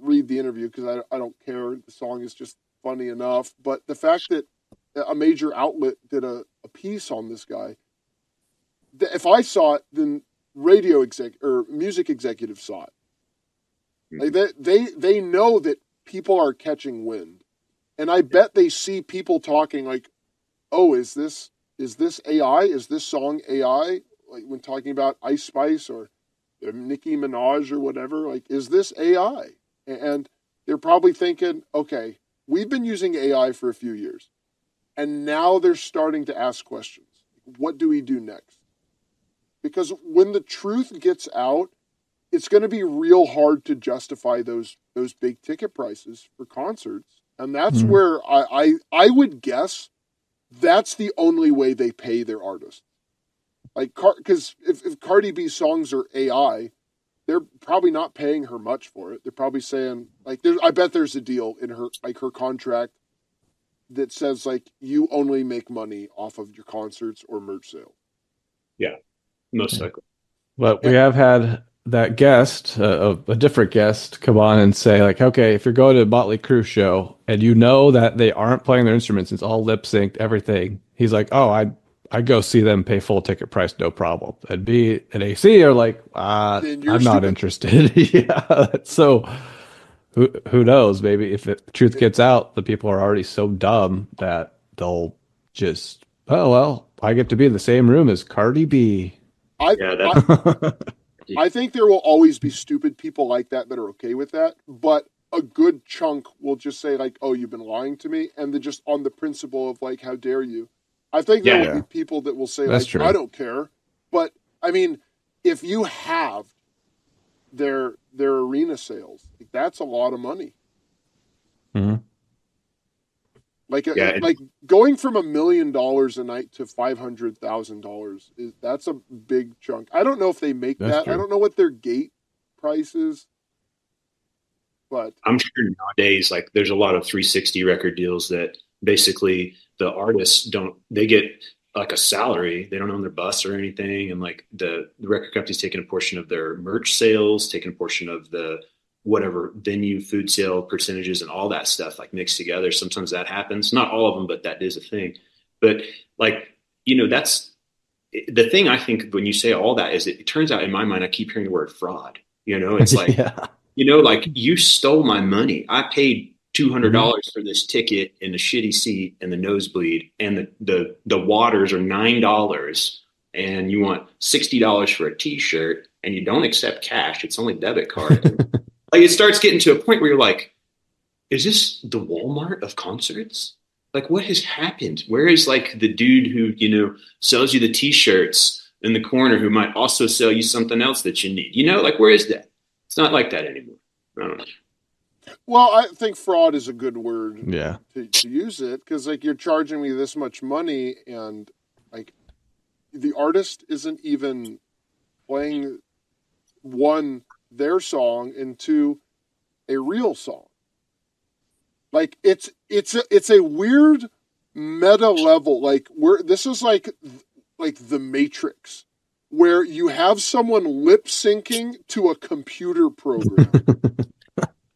read the interview because I don't care. The song is just funny enough. But the fact that a major outlet did a piece on this guy, if I saw it, then music executives saw it. Like they know that people are catching wind, and I bet they see people talking like, oh, is this AI? Is this song AI? Like when talking about Ice Spice or Nicki Minaj or whatever, like, is this AI? And they're probably thinking, okay, we've been using AI for a few years, and now they're starting to ask questions. What do we do next? Because when the truth gets out, it's going to be real hard to justify those big ticket prices for concerts. And that's where I would guess that's the only way they pay their artists. Like, because if Cardi B's songs are AI, they're probably not paying her much for it. They're probably saying, like, I bet there's a deal in her contract that says, like, you only make money off of your concerts or merch sales. Yeah, most likely. But we have had that guest, a different guest, come on and say, like, okay, if you're going to a Motley Crue show and you know that they aren't playing their instruments, it's all lip synced, everything. He's like, oh, I'd go see them, pay full ticket price, no problem. And B and AC are like, I'm not interested. Yeah. So who knows? Maybe if the truth gets out, the people are already so dumb that they'll just, oh, well, I get to be in the same room as Cardi B. I think there will always be stupid people like that are okay with that, but a good chunk will just say, like, oh, you've been lying to me, and they're just on the principle of, like, how dare you. I think there will be people that will say, that's like, true. I don't care. But, I mean, if you have their arena sales, that's a lot of money. Mm-hmm. Like going from $1 million a night to $500,000 that's a big chunk. I don't know if they make that. True. I don't know what their gate price is, but I'm sure nowadays, like, there's a lot of 360 record deals that basically the artists they get like a salary. They don't own their bus or anything, and like the record company's taking a portion of their merch sales, taking a portion of the whatever venue food sale percentages and all that stuff, like, mixed together. Sometimes that happens, not all of them, but that is a thing. But like, that's the thing. I think when you say all that is it turns out in my mind, I keep hearing the word fraud. It's like, like you stole my money. I paid $200 for this ticket and the shitty seat and the nosebleed, and the waters are $9, and you want $60 for a t-shirt, and you don't accept cash. It's only debit card. Like, it starts getting to a point where you're like, is this the Walmart of concerts? Like, what has happened? Where is like the dude who, sells you the t-shirts in the corner who might also sell you something else that you need? Like, where is that? It's not like that anymore. I don't know. Well, I think fraud is a good word to use it, because like you're charging me this much money and like the artist isn't even playing their song into a real song. Like it's a weird meta level. Like this is like the Matrix, where you have someone lip syncing to a computer program.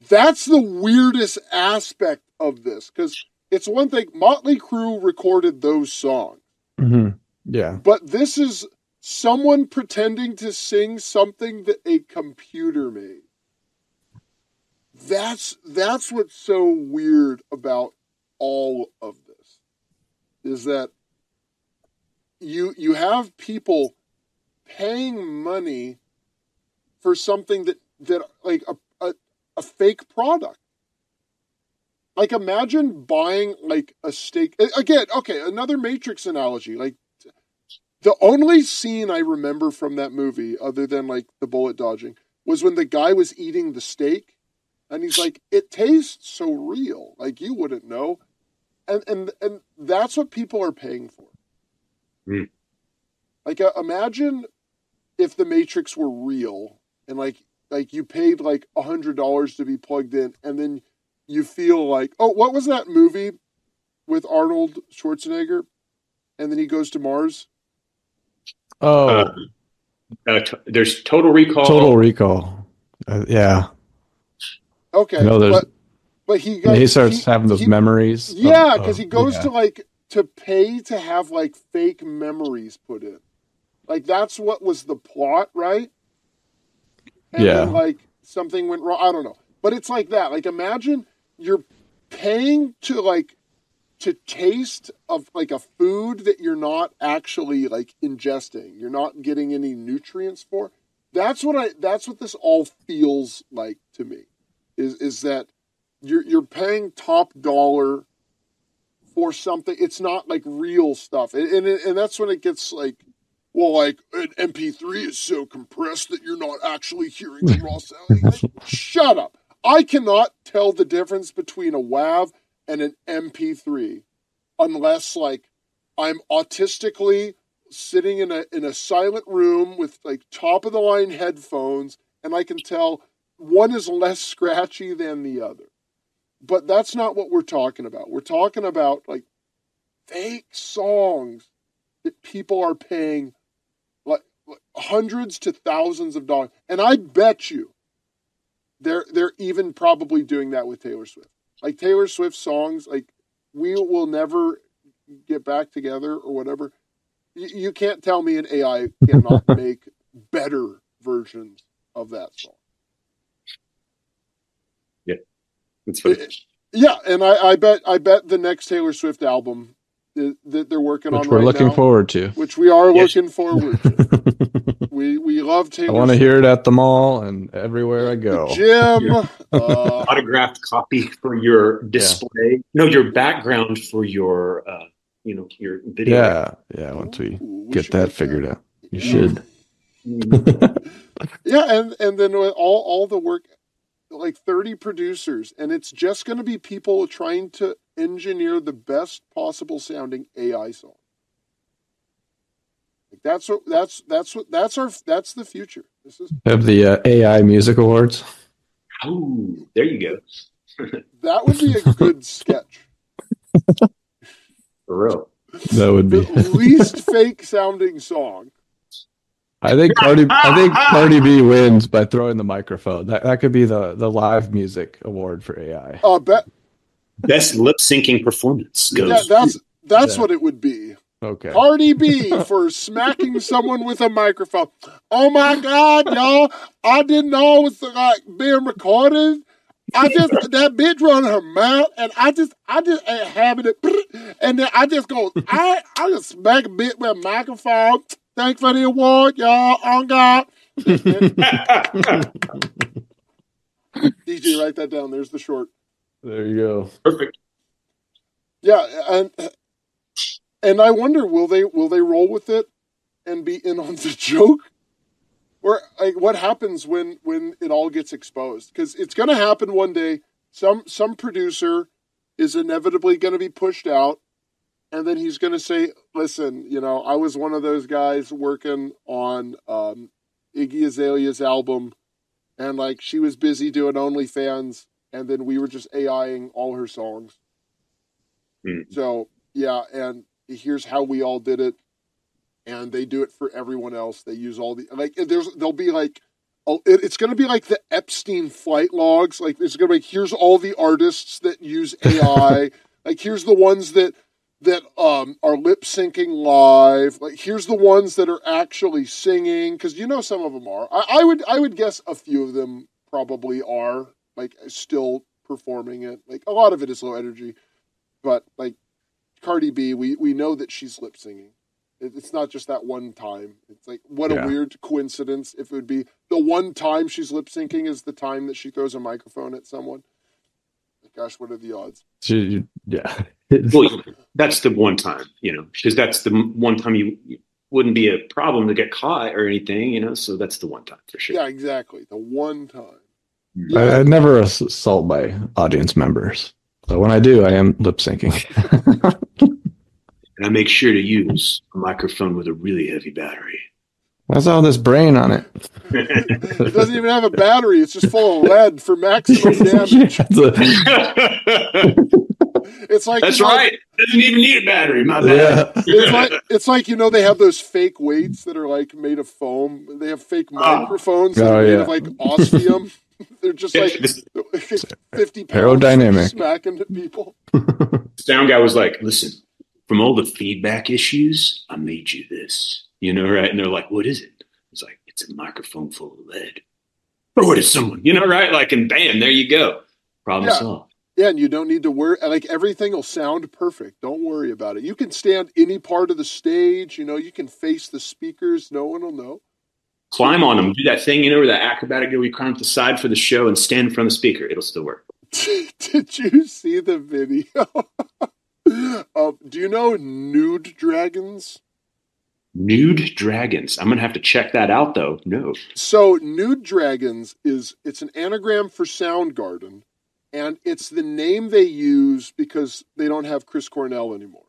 That's the weirdest aspect of this, because it's one thing, Motley Crue recorded those songs. Mm-hmm. Yeah. But this is someone pretending to sing something that a computer made. That's what's so weird about all of this, is that you have people paying money for something that like a fake product. Like, imagine buying like a steak. Again, okay, another Matrix analogy. Like, the only scene I remember from that movie, other than like the bullet dodging, was when the guy was eating the steak, and he's like, "It tastes so real, like you wouldn't know," and that's what people are paying for. Mm. Like, imagine if the Matrix were real, and like you paid like $100 to be plugged in, and then you feel like, oh, what was that movie with Arnold Schwarzenegger? And then he goes to Mars. Oh, there's Total Recall. Total Recall. Yeah. Okay. But he starts having those memories. Yeah, because he goes to pay to have like fake memories put in. Like, that's what was the plot, right? And then, like, something went wrong. I don't know. But it's like that. Like, imagine you're paying to taste of like a food that you're not actually like ingesting. You're not getting any nutrients for. That's what this all feels like to me. Is that you're paying top dollar for something. It's not like real stuff. And that's when it gets like, well, like an MP3 is so compressed that you're not actually hearing the raw sound. Like, shut up. I cannot tell the difference between a WAV and an MP3 unless like I'm autistically sitting in a silent room with like top of the line headphones, and I can tell one is less scratchy than the other. But that's not what we're talking about. We're talking about like fake songs that people are paying like hundreds to thousands of dollars. And I bet you they're even probably doing that with Taylor Swift. Like Taylor Swift songs, like We Will Never Get Back Together or whatever. You can't tell me an AI cannot make better versions of that song. Yeah, it's funny. Yeah, and I bet the next Taylor Swift album that they're working on right now, which we're looking forward to. Which we are looking forward to. We love Taylor I want to hear it at the mall and everywhere I go. Jim. Autographed copy for your display. No, your background for your your video. Yeah. Once we get that figured out. You should. Yeah, and then with all the work, like 30 producers, and it's just going to be people trying to engineer the best possible sounding AI song. Like that's the future. This is have the AI Music Awards. Oh, there you go. That would be a good sketch. For real. That would be the least fake sounding song. I think Cardi B wins by throwing the microphone. That could be the live music award for AI. Best lip syncing performance goes. Yeah, that's what it would be. Okay. Cardi B for smacking someone with a microphone. Oh my God, y'all! I didn't know it was like being recorded. That bitch run her mouth, and I just ain't having it. And then I just just smack a bit with a microphone. Thanks for the award, y'all. On God. DJ, write that down. There's the short. There you go. Perfect. Yeah, and I wonder, will they roll with it and be in on the joke? Or like, what happens when it all gets exposed? Because it's going to happen one day. Some producer is inevitably going to be pushed out, and then he's going to say, "Listen, I was one of those guys working on Iggy Azalea's album, and like she was busy doing OnlyFans, and then we were just AIing all her songs. So yeah, and here's how we all did it." And they do it for everyone else. They use all the they'll be like, it's going to be like the Epstein flight logs. Like it's going to be here's all the artists that use AI. Like here's the ones that are lip syncing live. Like here's the ones that are actually singing, because some of them are. I would guess a few of them probably are like still performing it. Like a lot of it is low energy, but like Cardi B, we know that she's lip singing. It's not just that one time. It's like, what a weird coincidence if it would be the one time she's lip syncing is the time that she throws a microphone at someone. Gosh, what are the odds? Yeah. Well, that's the one time, because that's the one time you wouldn't be a problem to get caught or anything, so that's the one time for sure. Yeah, exactly. The one time. I never assault my audience members. So when I do, I am lip syncing. And I make sure to use a microphone with a really heavy battery. That's all this brain on it. It doesn't even have a battery. It's just full of lead for maximum damage. It's like that's right. It doesn't even need a battery. My bad. Yeah. It's like they have those fake weights that are like made of foam. They have fake microphones that are made of like osmium. They're just like 50 pounds aerodynamic smacking to people. Sound guy was like, "Listen, from all the feedback issues, I made you this, right?" And they're like, "What is it?" It's like, "It's a microphone full of lead. Throw it at someone," right? Like, and bam, there you go. Problem solved. Yeah, and you don't need to worry. Like, everything will sound perfect. Don't worry about it. You can stand any part of the stage. You can face the speakers. No one will know. Climb on them. Do that thing, where that acrobatic where you climb up the side for the show and stand in front of the speaker. It'll still work. Did you see the video? Do you know Nude Dragons? Nude Dragons. I'm going to have to check that out, though. No. So Nude Dragons it's an anagram for Soundgarden, and it's the name they use because they don't have Chris Cornell anymore.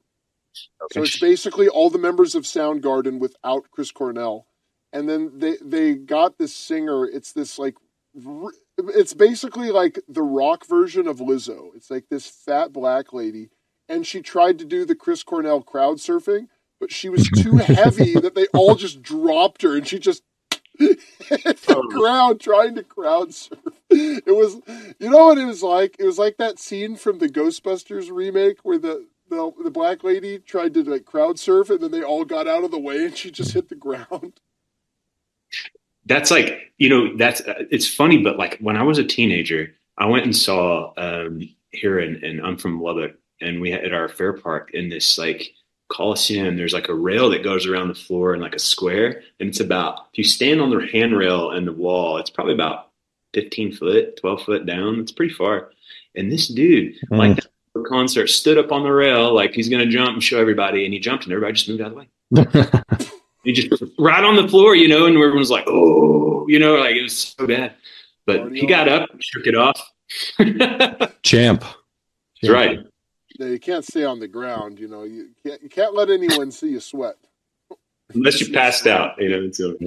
Okay. So it's basically all the members of Soundgarden without Chris Cornell. And then they got this singer. It's this like, it's basically like the rock version of Lizzo. It's like this fat black lady. And she tried to do the Chris Cornell crowd surfing, but she was too heavy that they all just dropped her, and she just hit the ground trying to crowd surf. It was, what it was like? It was like that scene from the Ghostbusters remake where the black lady tried to like crowd surf, and then they all got out of the way, and she just hit the ground. That's like, it's funny, but like when I was a teenager, I went and saw here, and I'm from Lubbock. And we had at our fair park in this like Coliseum, there's like a rail that goes around the floor in like a square. And it's about, if you stand on the handrail and the wall, it's probably about 15 foot, 12 foot down. It's pretty far. And this dude, like that concert, stood up on the rail, like he's going to jump and show everybody. And he jumped and everybody just moved out of the way. He just right on the floor, and everyone was like, "Oh," like it was so bad. But he got up, shook it off. Champ. That's right. Yeah, you can't stay on the ground, You can't let anyone see you sweat. Unless you passed out, So.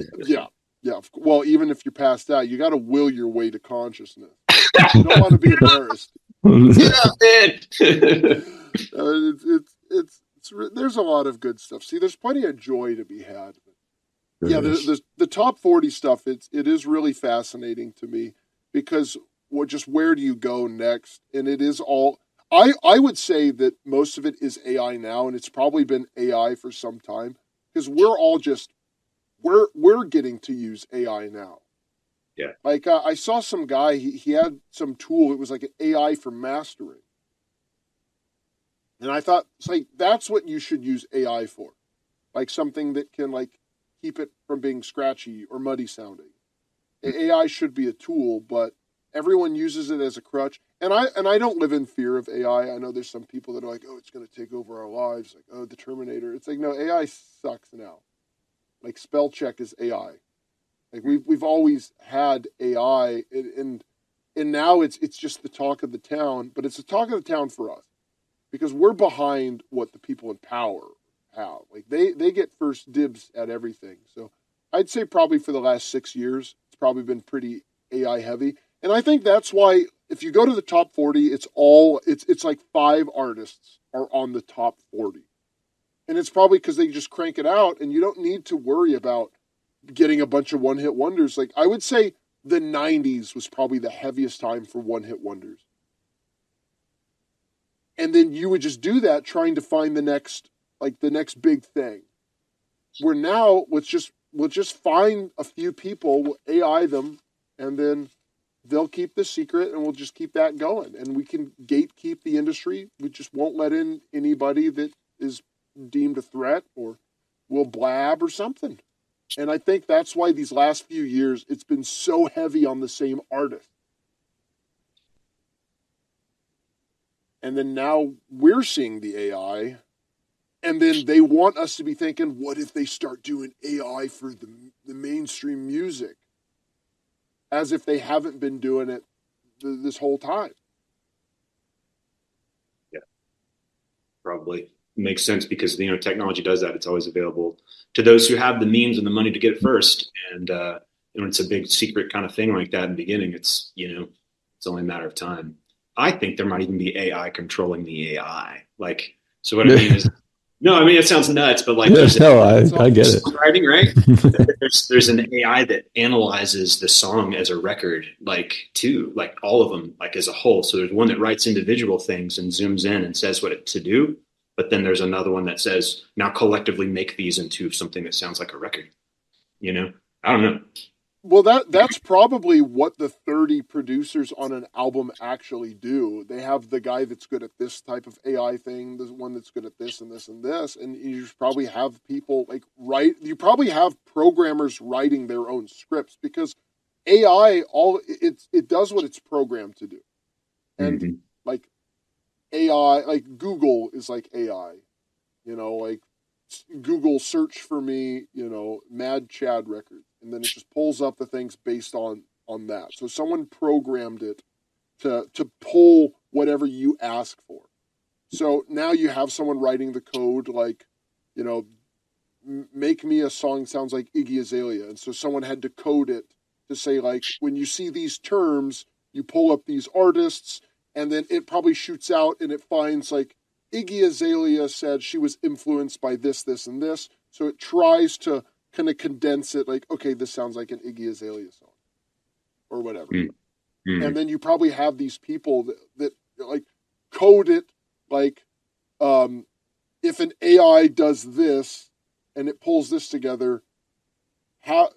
Yeah. Well, even if you're passed out, you got to will your way to consciousness. You don't want to be embarrassed. There's a lot of good stuff. See, there's plenty of joy to be had. Yeah, the top 40 stuff. It is really fascinating to me because where do you go next? And it is all. I would say that most of it is AI now, and it's probably been AI for some time, because we're all just we're getting to use AI now. Yeah. Like I saw some guy, he had some tool. It was like an AI for mastering, and I thought, it's like, that's what you should use AI for, like something that can like keep it from being scratchy or muddy sounding. AI should be a tool, but everyone uses it as a crutch. And I don't live in fear of AI. I know there's some people that are like, oh, it's going to take over our lives. Like, oh, the Terminator. It's like, no, AI sucks now. Like, spell check is AI. Like, we've always had AI, and now it's just the talk of the town. But it's the talk of the town for us, because we're behind what the people in power have. Like, they get first dibs at everything. So I'd say probably for the last 6 years, it's probably been pretty AI heavy. And I think that's why, if you go to the top 40, it's like 5 artists are on the top 40. And it's probably because they just crank it out, and you don't need to worry about getting a bunch of one-hit wonders. Like, I would say the 90s was probably the heaviest time for one-hit wonders. And then you would just do that trying to find the next big thing. Where now, we'll just find a few people, we'll AI them, and then they'll keep the secret, and we'll just keep that going. And we can gatekeep the industry. We just won't let in anybody that is deemed a threat, or will blab or something. And I think that's why these last few years, it's been so heavy on the same artist. And then now we're seeing the AI, and then they want us to be thinking, what if they start doing AI for the mainstream music? As if they haven't been doing it this whole time. Yeah, probably makes sense, because technology does that. It's always available to those who have the means and the money to get it first. And it's a big secret kind of thing like that in the beginning. It's it's only a matter of time. I think there might even be AI controlling the AI. Like, so what I mean is, no, I mean, it sounds nuts, but like, I get it. Songwriting, right? there's an AI that analyzes the song as a record, like all of them, like as a whole. So there's one that writes individual things and zooms in and says what to do. But then there's another one that says, now collectively make these into something that sounds like a record. I don't know. Well, that's probably what the 30 producers on an album actually do. They have the guy that's good at this type of AI thing, the one that's good at this and this and this, and you probably have people you probably have programmers writing their own scripts, because AI, it does what it's programmed to do. And like AI, like Google is like AI, like Google search for me, Mad Chad record. And then it just pulls up the things based on that. So someone programmed it to pull whatever you ask for. So now you have someone writing the code, like, make me a song sounds like Iggy Azalea. And so someone had to code it to say, like, when you see these terms, you pull up these artists, and then it probably shoots out and it finds, like, Iggy Azalea said she was influenced by this, this, and this. So it tries to kind of condense it, like, okay, this sounds like an Iggy Azalea song or whatever. And then you probably have these people that like code it, like, if an AI does this and it pulls this together, have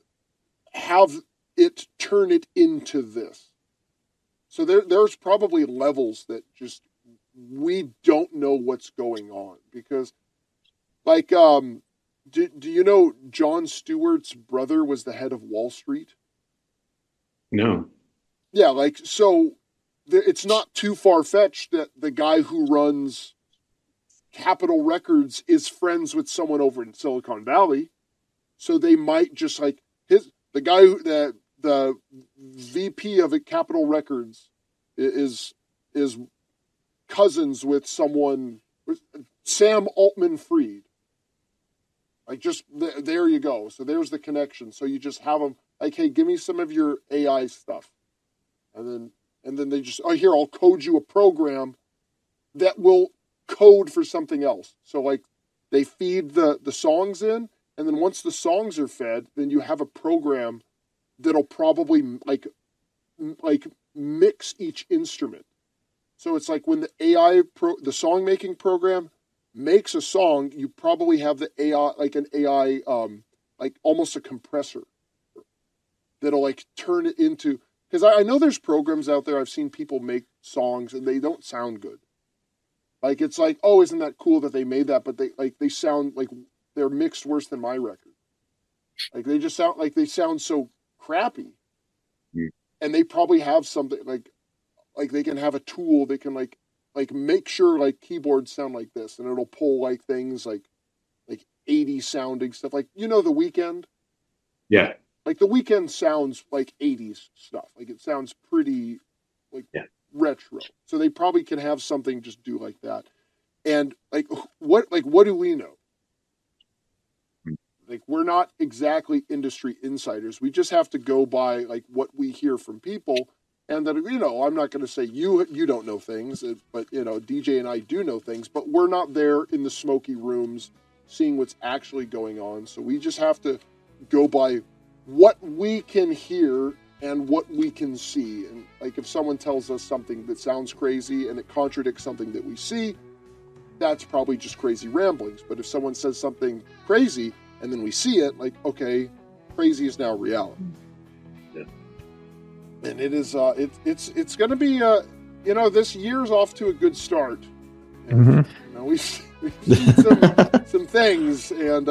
it turn it into this. So there's probably levels that just we don't know what's going on, because like do you know Jon Stewart's brother was the head of Wall Street? No. Yeah, like, so it's not too far-fetched that the guy who runs Capitol Records is friends with someone over in Silicon Valley. So they might just like the guy who the VP of Capitol Records is cousins with someone, Sam Altman-Fried. Like, just there you go. So there's the connection. So you just have them like, hey, give me some of your AI stuff, and then they just, oh, here, I'll code you a program that will code for something else. So like they feed the songs in, and then once the songs are fed, then you have a program that'll probably like mix each instrument. So it's like when the the song making program makes a song, you probably have the AI, like an AI, like almost a compressor that'll like turn it into, because I know there's programs out there, I've seen people make songs and they don't sound good. Like, it's like, oh, isn't that cool that they made that? But they sound like they're mixed worse than my record. Like, they just sound like they sound so crappy. Mm. And they probably have something like they can have a tool, they can like make sure like keyboards sound like this, and it'll pull like things like 80s sounding stuff. Like, The Weeknd? Yeah. Like, The Weeknd sounds like 80s stuff. Like, it sounds pretty like retro. So they probably can have something just do like that. And what do we know? Like, we're not exactly industry insiders. We just have to go by like what we hear from people. And that, I'm not going to say you don't know things, but, DJ and I do know things, but we're not there in the smoky rooms seeing what's actually going on. So we just have to go by what we can hear and what we can see. And like, if someone tells us something that sounds crazy and it contradicts something that we see, that's probably just crazy ramblings. But if someone says something crazy and then we see it, like, okay, crazy is now reality. Yeah. And it is, it's going to be, this year's off to a good start. And, we've seen some things, and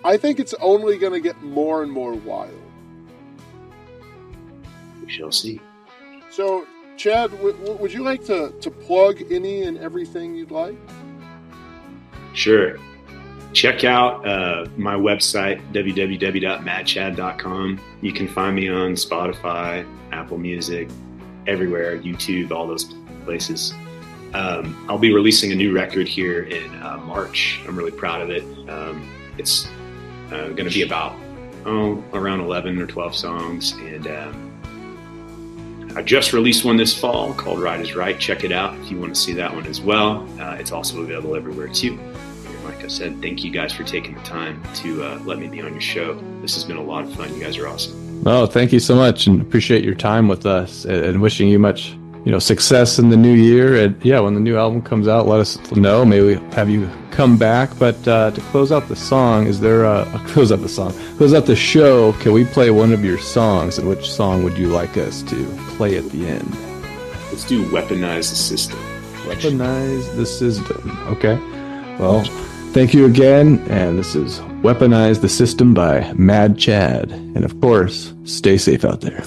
I think it's only going to get more and more wild. We shall see. So, Chad, would you like to plug any and everything you'd like? Sure. Check out my website, www.madchad.com. You can find me on Spotify, Apple Music, everywhere, YouTube, all those places. I'll be releasing a new record here in March. I'm really proud of it. It's going to be about around 11 or 12 songs. And I just released one this fall called Right is Right. Check it out if you want to see that one as well. It's also available everywhere too. And like I said, thank you guys for taking the time to let me be on your show. This has been a lot of fun. You guys are awesome. Oh, thank you so much, and appreciate your time with us, and wishing you much success in the new year. And when the new album comes out, let us know. Maybe have you come back. But to close out the song, is there close out the show, can we play one of your songs? And which song would you like us to play at the end? Let's do Weaponize the System. Weaponize the System. Okay. Well, thank you again. And this is Weaponize the System by Mad Chad. And of course, stay safe out there.